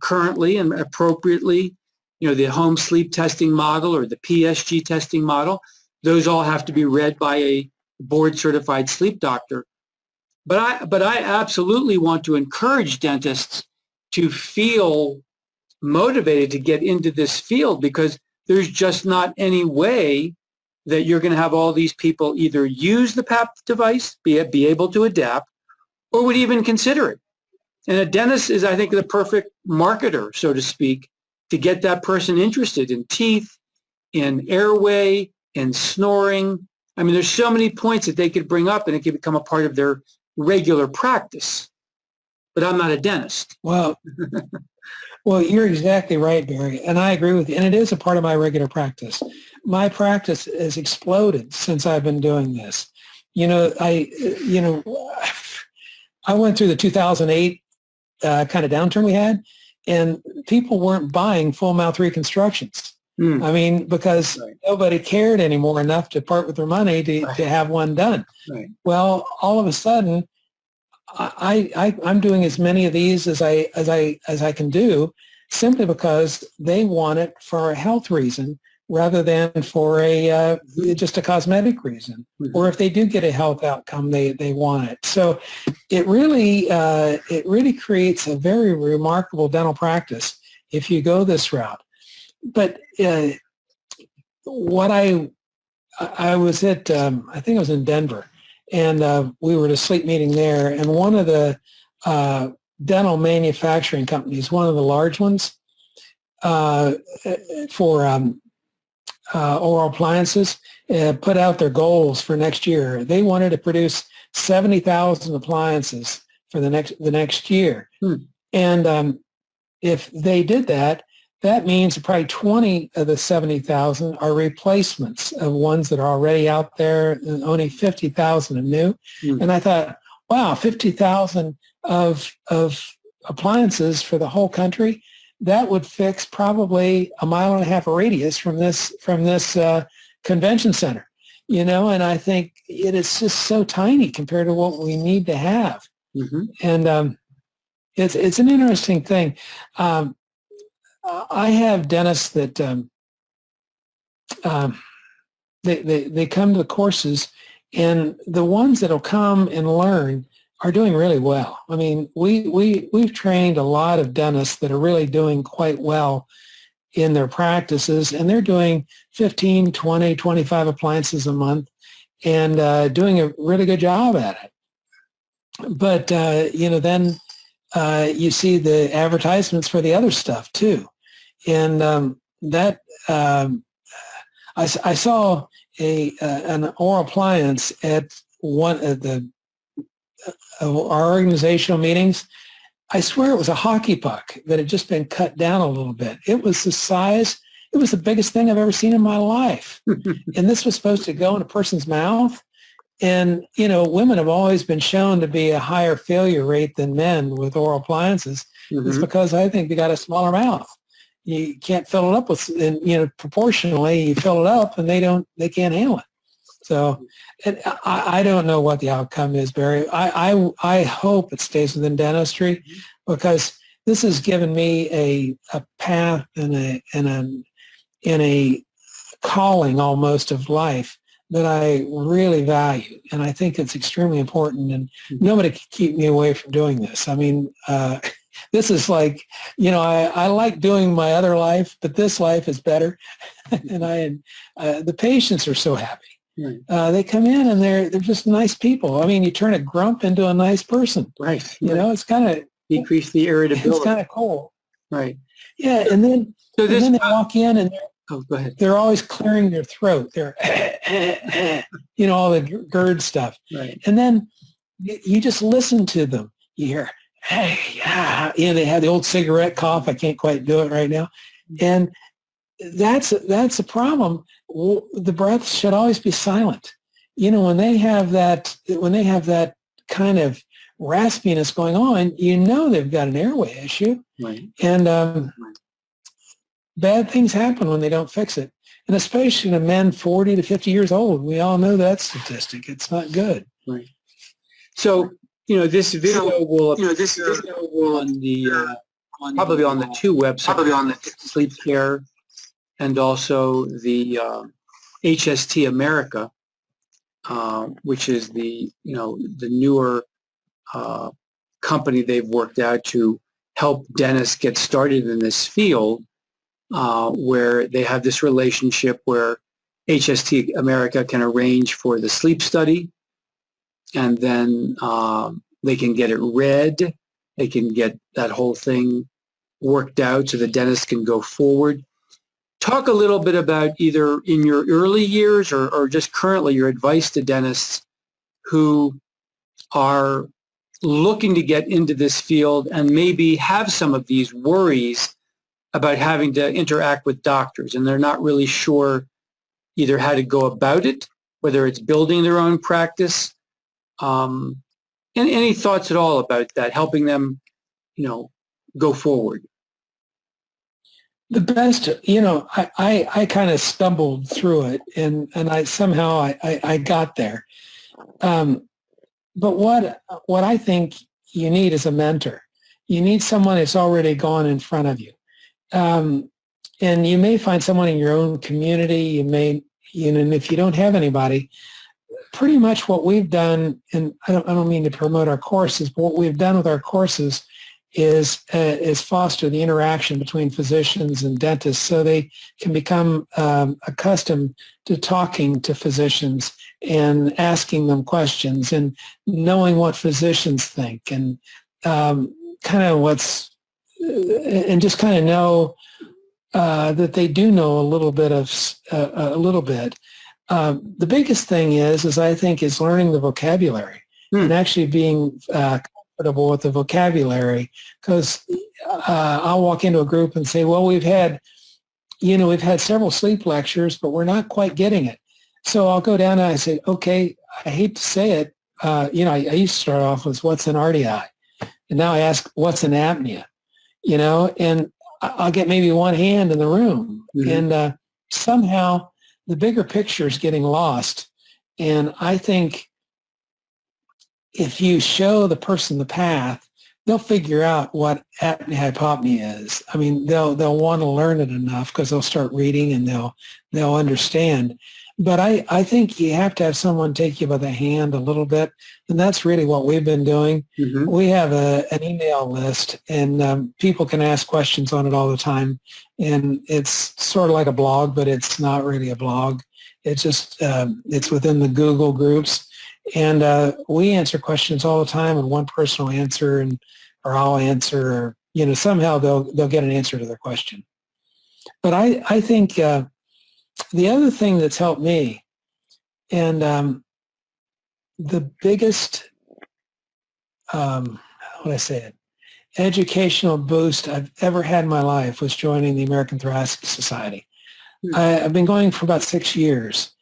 A: currently and appropriately, the home sleep testing model or the PSG testing model. Those all have to be read by a board-certified sleep doctor. But I absolutely want to encourage dentists to feel motivated to get into this field, because there's just not any way that you're going to have all these people either use the PAP device, be able to adapt, or would even consider it. And a dentist is, I think, the perfect marketer, so to speak, to get that person interested in teeth, in airway, in snoring. I mean, there's so many points that they could bring up, and it could become a part of their regular practice. But I'm not a dentist.
B: Well, you're exactly right, Barry, and I agree with you. And it is a part of my regular practice. My practice has exploded since I've been doing this. I went through the 2008 kind of downturn we had, and people weren't buying full mouth reconstructions. I mean, because nobody cared anymore enough to part with their money to have one done. Well, all of a sudden, I'm doing as many of these as I can do, simply because they want it for a health reason rather than for a just a cosmetic reason. Or if they do get a health outcome, they want it. So it really creates a very remarkable dental practice if you go this route. But what I was at, I think I was in Denver, and we were at a sleep meeting there, and one of the dental manufacturing companies, one of the large ones for oral appliances, put out their goals for next year. They wanted to produce 70,000 appliances for the next year. And if they did that, that means probably 20 of the 70,000 are replacements of ones that are already out there, and only 50,000 are new. And I thought, wow, 50,000 of appliances for the whole country, that would fix probably a mile and a half radius from this convention center, and I think it is just so tiny compared to what we need to have. And it's an interesting thing. I have dentists that they come to the courses, and the ones that'll come and learn are doing really well. I mean, we've trained a lot of dentists that are really doing quite well in their practices, and they're doing 15, 20, 25 appliances a month and doing a really good job at it. But, then you see the advertisements for the other stuff too. And I saw an oral appliance at one of our organizational meetings. I swear it was a hockey puck that had just been cut down a little bit. It was the size, it was the biggest thing I've ever seen in my life. And this was supposed to go in a person's mouth. And, women have always been shown to be a higher failure rate than men with oral appliances. It's because I think they got a smaller mouth. You can't fill it up with, and, proportionally, you fill it up and they can't handle it. So I don't know what the outcome is, Barry. I hope it stays within dentistry, because this has given me a path and a calling almost of life that I really value, and I think it's extremely important, and nobody can keep me away from doing this. I mean, this is like, I like doing my other life, but this life is better, and the patients are so happy. They come in and they're just nice people. I mean, you turn a grump into a nice person. It's kind of
A: decrease the irritability.
B: It's kind of cool. Yeah, and then
A: so
B: they walk in and
A: go ahead.
B: They're always clearing their throat. They're, all the GERD stuff. And then you just listen to them. You hear, hey, yeah. They have the old cigarette cough. I can't quite do it right now. And that's a problem. The breath should always be silent. When they have that kind of raspiness going on, they've got an airway issue. And bad things happen when they don't fix it. And especially in men 40 to 50 years old. We all know that statistic. It's not good.
A: So, this video will appear probably on the two websites, probably on the Sleep Care and also the HST America, which is the newer company they've worked out to help dentists get started in this field, where they have this relationship where HST America can arrange for the sleep study, and then they can get it read. They can get that whole thing worked out so the dentist can go forward. Talk a little bit about, either in your early years or just currently, your advice to dentists who are looking to get into this field and maybe have some of these worries about having to interact with doctors, and they're not really sure either how to go about it, whether it's building their own practice. And any thoughts at all about that, helping them, go forward?
B: The best, I kind of stumbled through it, and I somehow I got there. But what I think you need is a mentor. You need someone that's already gone in front of you. And you may find someone in your own community. You may, and if you don't have anybody, pretty much what we've done, and I don't mean to promote our courses, but what we've done with our courses is foster the interaction between physicians and dentists so they can become accustomed to talking to physicians and asking them questions and knowing what physicians think and kind of and just kind of know that they do know a little bit. The biggest thing is I think is learning the vocabulary and actually being comfortable with the vocabulary, because I'll walk into a group and say, well, we've had several sleep lectures, but we're not quite getting it. So I'll go down and I say, okay, I hate to say it. I used to start off with what's an RDI, and now I ask what's an apnea, and I'll get maybe one hand in the room, and somehow the bigger picture is getting lost. And I think if you show the person the path, they'll figure out what apnea-hypopnea is. I mean, they'll want to learn it enough because they'll start reading and they'll understand. But I think you have to have someone take you by the hand a little bit, and that's really what we've been doing. We have an email list, and people can ask questions on it all the time. And it's sort of like a blog, but it's not really a blog. It's just it's within the Google groups, and we answer questions all the time, and one person will answer, or I'll answer, or somehow they'll get an answer to their question. But I think the other thing that's helped me, and the biggest, how would I say it, educational boost I've ever had in my life was joining the American Thoracic Society. I've been going for about 6 years,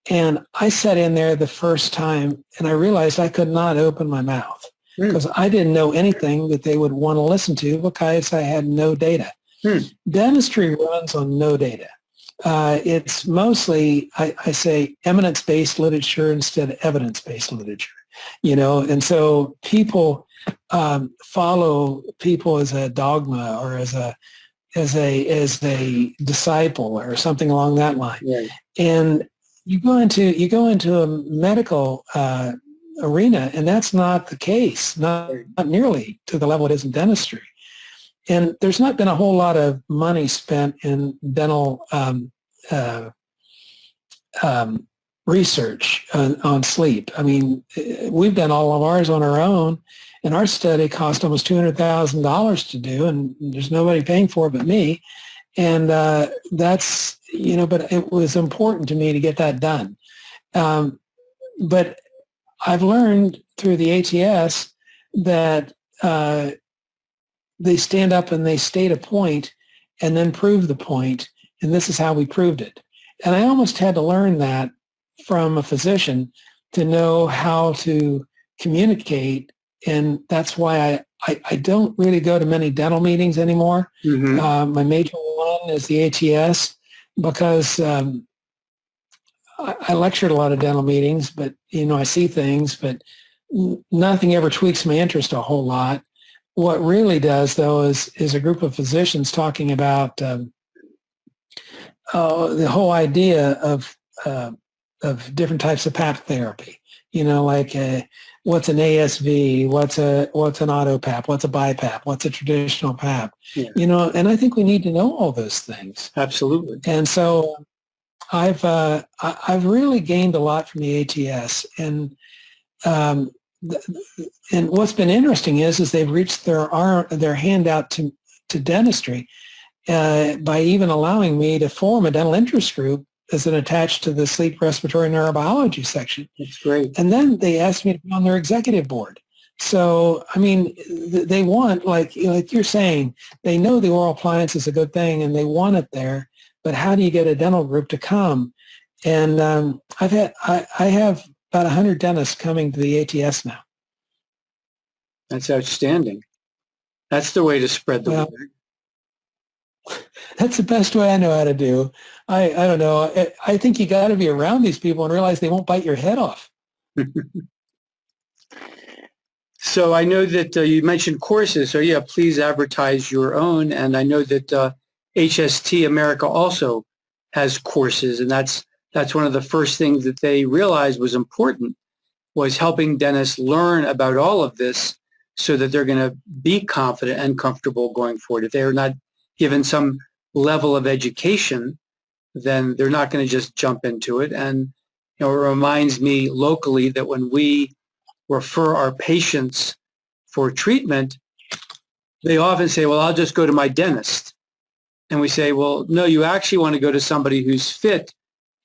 B: and I sat in there the first time, and I realized I could not open my mouth because I didn't know anything that they would want to listen to because I had no data. Dentistry runs on no data. It's mostly, I say, eminence-based literature instead of evidence-based literature, and so people follow people as a dogma or as a disciple or something along that line. Right. And you go into a medical arena, and that's not the case, not nearly to the level it is in dentistry. And there's not been a whole lot of money spent in dental research on sleep. I mean, we've done all of ours on our own, and our study cost almost $200,000 to do, and there's nobody paying for it but me. And that's, but it was important to me to get that done. But I've learned through the ATS that they stand up and they state a point and then prove the point, and this is how we proved it. And I almost had to learn that from a physician to know how to communicate, and that's why I don't really go to many dental meetings anymore. My major one is the ATS because I lectured a lot of dental meetings, but, I see things, but nothing ever tweaks my interest a whole lot. What really does, though, is a group of physicians talking about the whole idea of different types of PAP therapy. Like what's an ASV, what's an auto PAP, what's a BiPAP, what's a traditional PAP. Yeah. And I think we need to know all those things.
A: Absolutely.
B: And so I've really gained a lot from the ATS, and what's been interesting is they've reached their hand out to dentistry by even allowing me to form a dental interest group as an attached to the sleep respiratory neurobiology section.
A: That's great.
B: And then they asked me to be on their executive board. So, I mean, they want, like you're saying, they know the oral appliance is a good thing and they want it there, but how do you get a dental group to come? And I have about 100 dentists coming to the ATS now.
A: That's outstanding. That's the way to spread the word.
B: That's the best way I know how to do. I don't know. I think you got to be around these people and realize they won't bite your head off.
A: So I know that you mentioned courses. So yeah, please advertise your own. And I know that HST America also has courses, and that's one of the first things that they realized was important, was helping dentists learn about all of this so that they're going to be confident and comfortable going forward. If they're not given some level of education, then they're not going to just jump into it. And it reminds me locally that when we refer our patients for treatment, they often say, well, I'll just go to my dentist. And we say, well, no, you actually want to go to somebody who's fit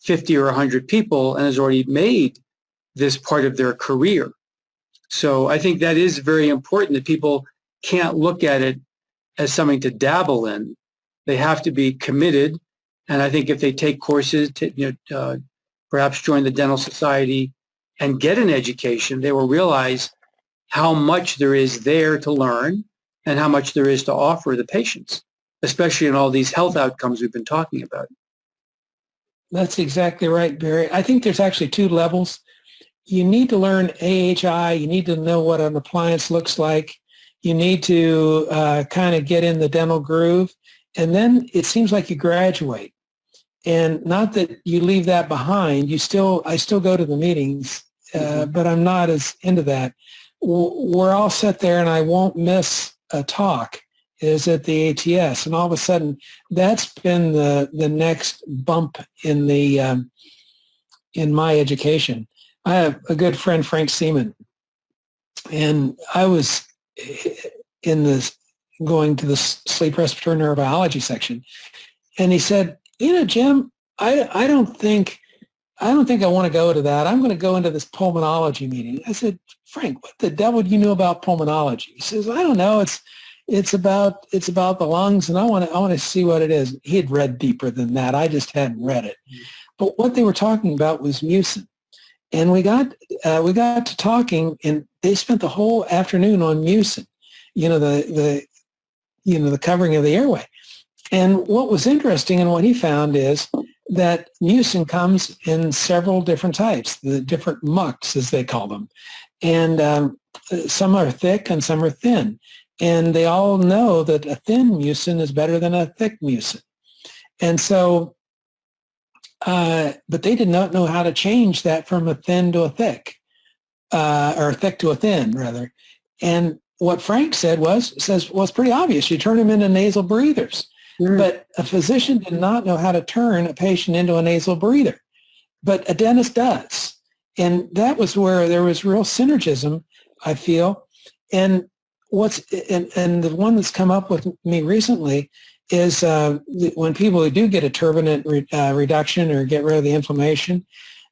A: 50 or 100 people and has already made this part of their career. So I think that is very important, that people can't look at it as something to dabble in. They have to be committed. And I think if they take courses, to, perhaps join the Dental Society and get an education, they will realize how much there is there to learn and how much there is to offer the patients, especially in all these health outcomes we've been talking about.
B: That's exactly right, Barry. I think there's actually two levels. You need to learn AHI. You need to know what an appliance looks like. You need to kind of get in the dental groove. And then it seems like you graduate. And not that you leave that behind. I still go to the meetings, but I'm not as into that. We're all set there, and I won't miss a talk, is at the ATS. And all of a sudden, that's been the next bump in in my education. I have a good friend, Frank Seaman, and I was going to the sleep respiratory neurobiology section, and he said, Jim, I don't think I want to go to that. I'm going to go into this pulmonology meeting. I said, Frank, what the devil do you know about pulmonology? He says, I don't know. It's about the lungs, and I want to see what it is. He had read deeper than that. I just hadn't read it. But what they were talking about was mucin. And we got to talking, and they spent the whole afternoon on mucin, the covering of the airway. And what was interesting and what he found is that mucin comes in several different types, the different mucks, as they call them. And some are thick and some are thin. And they all know that a thin mucin is better than a thick mucin. And so, but they did not know how to change that from a thin to a thick, or a thick to a thin, rather. And what Frank said was pretty obvious. You turn them into nasal breathers. Mm. But a physician did not know how to turn a patient into a nasal breather. But a dentist does. And that was where there was real synergism, I feel. And the one that's come up with me recently is when people do get a turbinate reduction or get rid of the inflammation,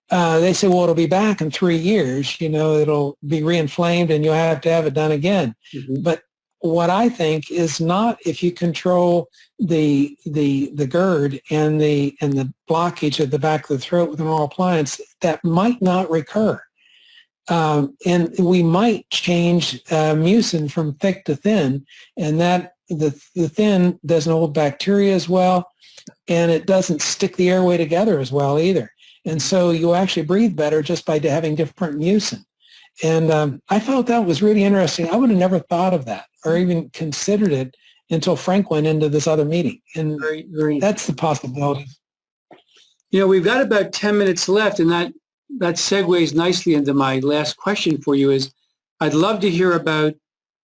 B: they say, well, it'll be back in 3 years. It'll be reinflamed and you'll have to have it done again. Mm-hmm. But what I think is not, if you control the GERD and the blockage at the back of the throat with an oral appliance, that might not recur. And we might change mucin from thick to thin, and that the thin doesn't hold bacteria as well, and it doesn't stick the airway together as well either. And so you actually breathe better just by having different mucin. And I felt that was really interesting. I would have never thought of that or even considered it until Frank went into this other meeting. And that's the possibility.
A: We've got about 10 minutes left, and that segues nicely into my last question for you. Is I'd love to hear about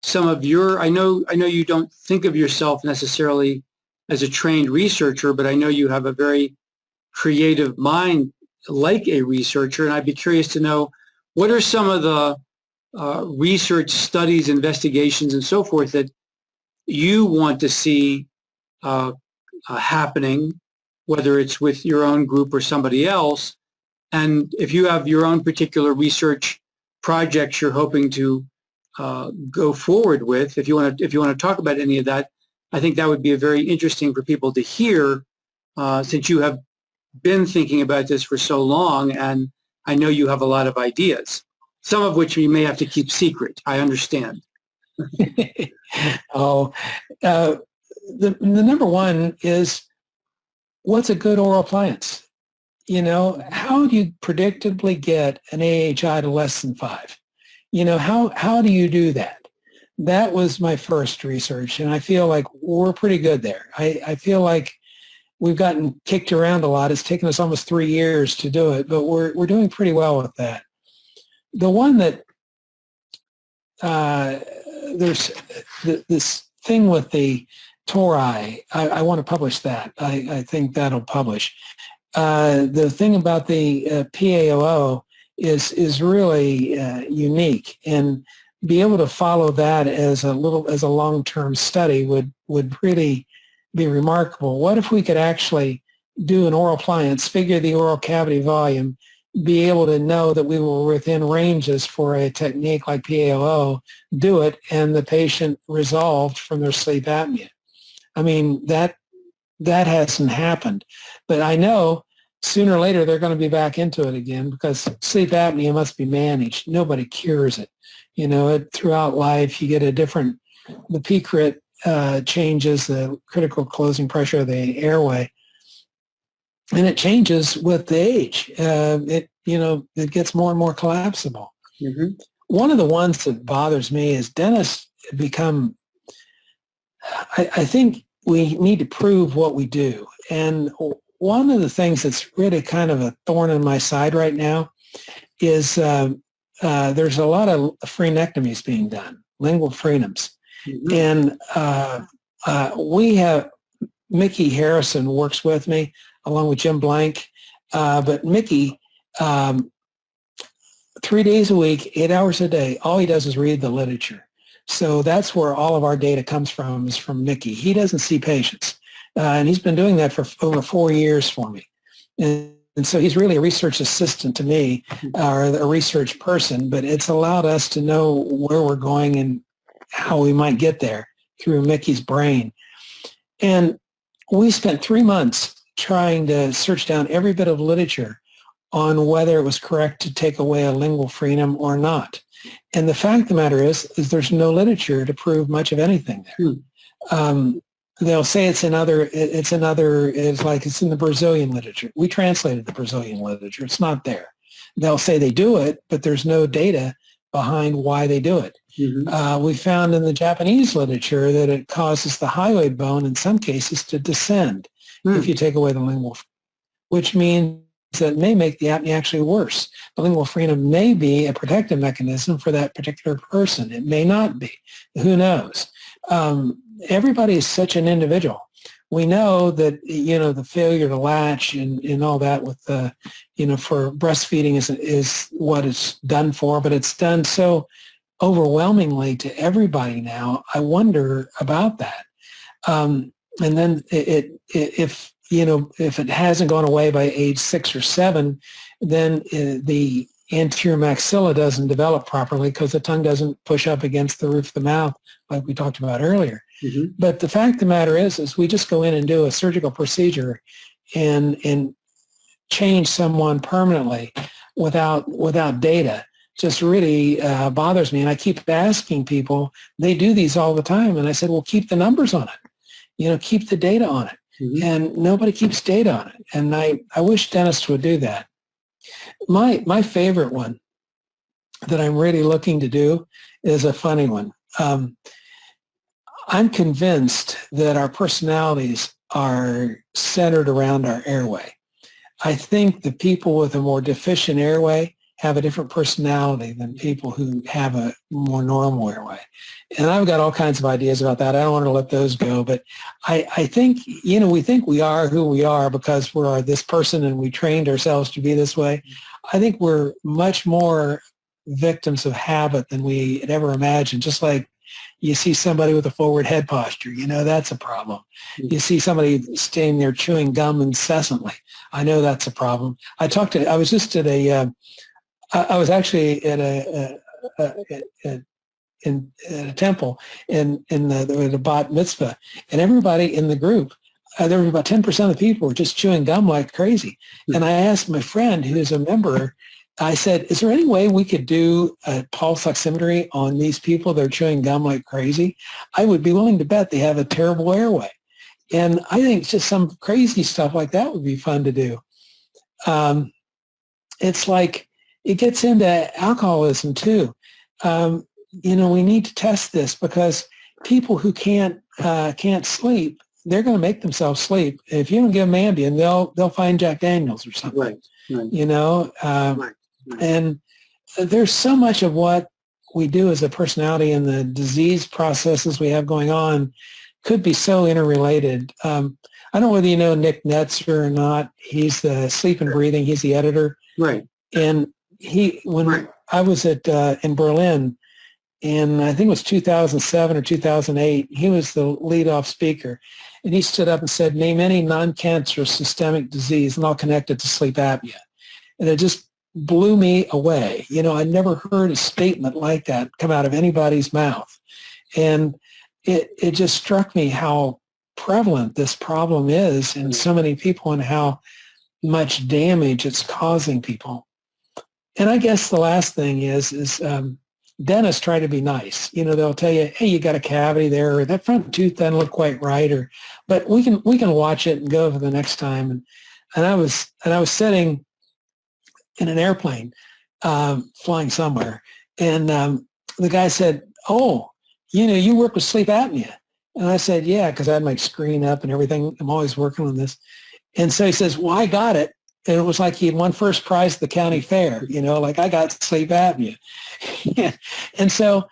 A: some of your, I know you don't think of yourself necessarily as a trained researcher, but I know you have a very creative mind like a researcher, and I'd be curious to know, what are some of the research studies, investigations, and so forth that you want to see happening, whether it's with your own group or somebody else? And if you have your own particular research projects you're hoping to go forward with, if you want to talk about any of that, I think that would be very interesting for people to hear, since you have been thinking about this for so long, and I know you have a lot of ideas, some of which you may have to keep secret. I understand.
B: the number one is, what's a good oral appliance? How do you predictably get an AHI to less than 5? How do you do that? That was my first research, and I feel like we're pretty good there. I feel like we've gotten kicked around a lot. It's taken us almost 3 years to do it, but we're doing pretty well with that. The one that there's this thing with the tori. I want to publish that. I think that'll publish. The thing about the PAOO is really unique, and be able to follow that as a long-term study would really be remarkable. What if we could actually do an oral appliance, figure the oral cavity volume, be able to know that we were within ranges for a technique like PAOO, do it, and the patient resolved from their sleep apnea? I mean, that hasn't happened. But I know sooner or later they're going to be back into it again, because sleep apnea must be managed. Nobody cures it. Throughout life, you get the P-crit changes, the critical closing pressure of the airway, and it changes with the age. It gets more and more collapsible. Mm-hmm. One of the ones that bothers me is dentists become, I think we need to prove what we do. And one of the things that's really kind of a thorn in my side right now is there's a lot of frenectomies being done, lingual frenems. Mm-hmm. And we have, Mickey Harrison works with me along with Jim Blank, but Mickey, 3 days a week, 8 hours a day, all he does is read the literature. So that's where all of our data comes from, is from Mickey. He doesn't see patients, and he's been doing that for over 4 years for me. And so he's really a research assistant to me, or a research person, but it's allowed us to know where we're going and how we might get there through Mickey's brain. And we spent 3 months trying to search down every bit of literature on whether it was correct to take away a lingual frenum or not. And the fact of the matter is there's no literature to prove much of anything there. They'll say it's in the Brazilian literature. We translated the Brazilian literature. It's not there. They'll say they do it, but there's no data behind why they do it. Mm-hmm. We found in the Japanese literature that it causes the hyoid bone in some cases to descend if you take away the lingual, which means that it may make the apnea actually worse. The lingual frenum may be a protective mechanism for that particular person. It may not be. Who knows? Everybody is such an individual. We know that, the failure to latch and all that with the, for breastfeeding is what it's done for, but it's done so overwhelmingly to everybody now. I wonder about that. And then if it hasn't gone away by age 6 or 7, then the anterior maxilla doesn't develop properly because the tongue doesn't push up against the roof of the mouth like we talked about earlier. Mm-hmm. But the fact of the matter is we just go in and do a surgical procedure and change someone permanently without data just really bothers me. And I keep asking people, they do these all the time. And I said, well, keep the numbers on it. Keep the data on it. Mm-hmm. And nobody keeps data on it. And I wish dentists would do that. My favorite one that I'm really looking to do is a funny one. I'm convinced that our personalities are centered around our airway. I think the people with a more deficient airway have a different personality than people who have a more normal airway. And I've got all kinds of ideas about that. I don't want to let those go, but I think, we think we are who we are because we're this person and we trained ourselves to be this way. I think we're much more victims of habit than we had ever imagined. Just like you see somebody with a forward head posture, that's a problem. You see somebody standing there chewing gum incessantly. I know that's a problem. I was just at I was actually at a temple in the bat mitzvah, and everybody in the group, there were about 10% of the people were just chewing gum like crazy. And I asked my friend who's a member, I said, is there any way we could do a pulse oximetry on these people that are chewing gum like crazy? I would be willing to bet they have a terrible airway. And I think just some crazy stuff like that would be fun to do. It's like it gets into alcoholism too. We need to test this because people who can't sleep, they're going to make themselves sleep. If you don't give them Ambien, they'll find Jack Daniels or something.
A: Right.
B: Right. And there's so much of what we do as a personality and the disease processes we have going on could be so interrelated. I don't know whether you know Nick Netzer or not. He's the Sleep and Breathing. He's the editor.
A: Right.
B: And I was in Berlin, and I think it was 2007 or 2008, he was the lead-off speaker. And he stood up and said, name any non-cancerous systemic disease, and I'll connect it to sleep apnea. And it just blew me away. I never heard a statement like that come out of anybody's mouth. And it just struck me how prevalent this problem is in so many people and how much damage it's causing people. And I guess the last thing is dentists try to be nice. They'll tell you, hey, you got a cavity there, or that front tooth doesn't look quite right, but we can watch it and go for the next time. And I was sitting in an airplane flying somewhere, and the guy said, oh, you work with sleep apnea. And I said, yeah, because I had my screen up and everything. I'm always working on this. And so he says, well, I got it. And it was like he had won first prize at the county fair, like I got sleep apnea. And so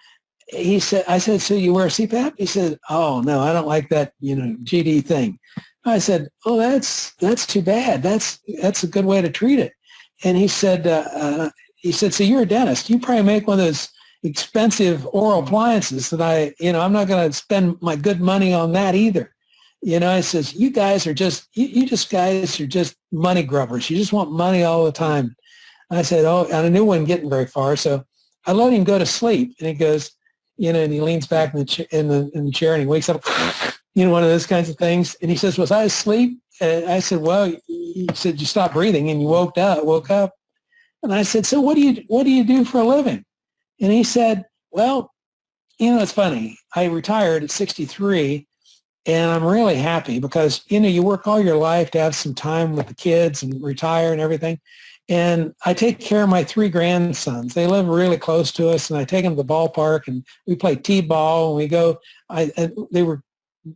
B: I said, so you wear CPAP? He said, oh, no, I don't like that, GD thing. I said, oh, that's too bad. That's a good way to treat it. And he said, so you're a dentist. You probably make one of those expensive oral appliances that I'm not going to spend my good money on that either. I says, you guys are just money grubbers. You just want money all the time. I said, oh, and I knew I wasn't getting very far. So I let him go to sleep. And he goes, and he leans back in the chair and he wakes up, one of those kinds of things. And he says, was I asleep? And I said, well, he said, you stopped breathing and you woke up. And I said, so what do you do for a living? And he said, well, it's funny. I retired at 63. And I'm really happy because, you work all your life to have some time with the kids and retire and everything. And I take care of my 3 grandsons. They live really close to us, and I take them to the ballpark, and we play t-ball, and we go. They were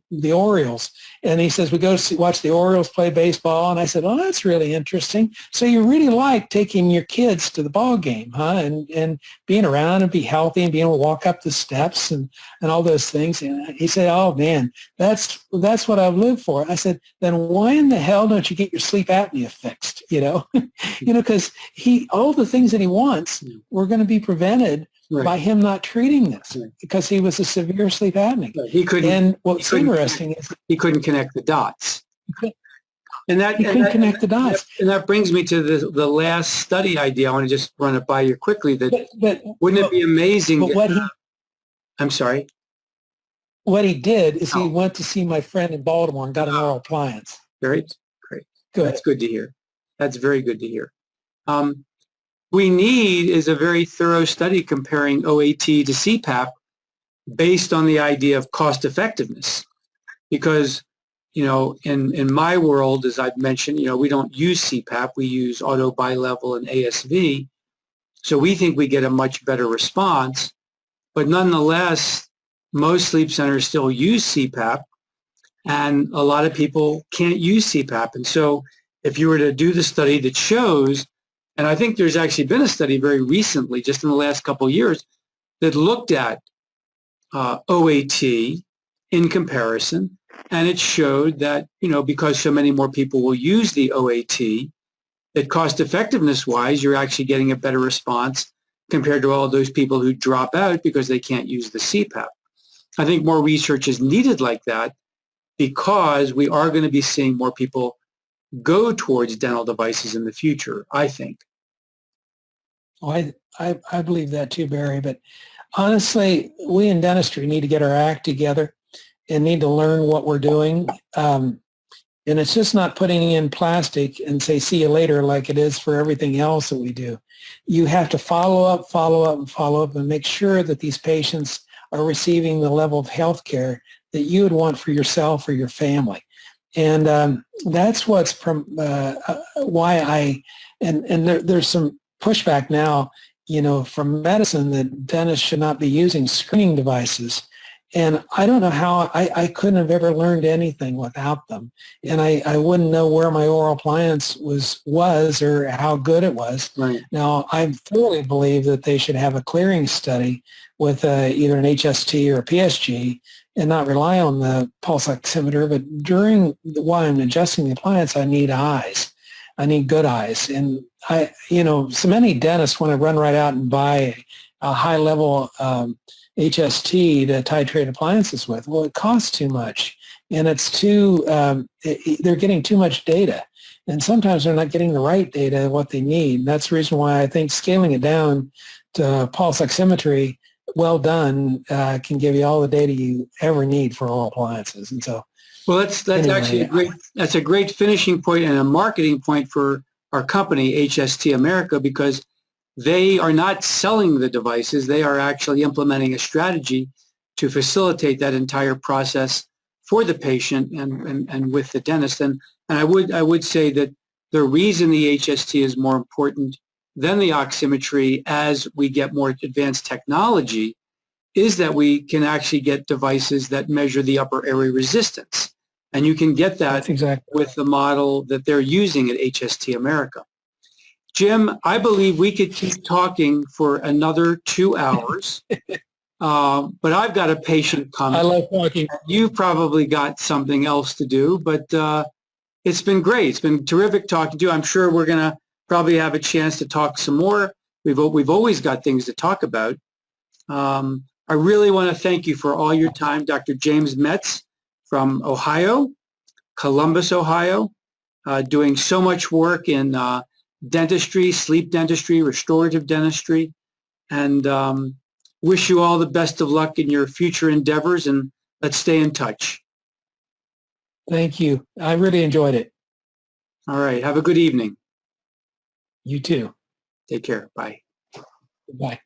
B: the Orioles, and he says we go to watch the Orioles play baseball, and I said, oh, that's really interesting. So you really like taking your kids to the ball game, huh? And being around and be healthy and being able to walk up the steps and all those things. And he said, oh man, that's what I've lived for. I said, then why in the hell don't you get your sleep apnea fixed? Because all the things that he wants were going to be prevented by him not treating this because he was a severe sleep apneic.
A: He couldn't.
B: And what's interesting is
A: he couldn't connect the dots.
B: He couldn't connect the dots.
A: And that brings me to the last study idea. I want to just run it by you quickly. Wouldn't it be amazing? I'm sorry.
B: What he did is he went to see my friend in Baltimore and got an oral appliance.
A: Very great.
B: Good.
A: That's good to hear. That's very good to hear. We need is a very thorough study comparing OAT to CPAP based on the idea of cost effectiveness. Because, in my world, as I've mentioned, we don't use CPAP. We use auto bilevel and ASV. So we think we get a much better response. But nonetheless, most sleep centers still use CPAP, and a lot of people can't use CPAP. And so if you were to do the study that shows, and I think there's actually been a study very recently, just in the last couple of years, that looked at OAT in comparison, and it showed that, because so many more people will use the OAT, that cost effectiveness-wise, you're actually getting a better response compared to all those people who drop out because they can't use the CPAP. I think more research is needed like that because we are going to be seeing more people go towards dental devices in the future, I think.
B: Oh, I believe that too, Barry. But honestly, we in dentistry need to get our act together and need to learn what we're doing. And it's just not putting in plastic and say, see you later, like it is for everything else that we do. You have to follow up and make sure that these patients are receiving the level of health care that you would want for yourself or your family. And that's what's why there's some pushback now, from medicine that dentists should not be using screening devices. And I don't know how, I couldn't have ever learned anything without them. And I wouldn't know where my oral appliance was or how good it was.
A: Right.
B: Now, I thoroughly believe that they should have a clearing study with either an HST or a PSG and not rely on the pulse oximeter. But while I'm adjusting the appliance, I need eyes. I need good eyes. And so many dentists want to run right out and buy a high-level HST to titrate appliances with. Well, it costs too much, and it's they're getting too much data. And sometimes they're not getting the right data, what they need. That's the reason why I think scaling it down to pulse oximetry, well done, can give you all the data you ever need for oral appliances. And so,
A: well, that's anyway, actually that's a great finishing point and a marketing point for our company, HST America, because they are not selling the devices. They are actually implementing a strategy to facilitate that entire process for the patient and with the dentist. And I would say that the reason the HST is more important than the oximetry as we get more advanced technology is that we can actually get devices that measure the upper airway resistance. And you can get that with the model that they're using at HST America. Jim, I believe we could keep talking for another 2 hours, but I've got a patient coming.
B: I love talking.
A: You've probably got something else to do, but it's been great. It's been terrific talking to you. I'm sure we're going to probably have a chance to talk some more. We've always got things to talk about. I really want to thank you for all your time, Dr. James Metz from Ohio, Columbus, Ohio, doing so much work in dentistry, sleep dentistry, restorative dentistry, and wish you all the best of luck in your future endeavors, and let's stay in touch.
B: Thank you. I really enjoyed it.
A: All right. Have a good evening.
B: You too.
A: Take care. Bye.
B: Bye.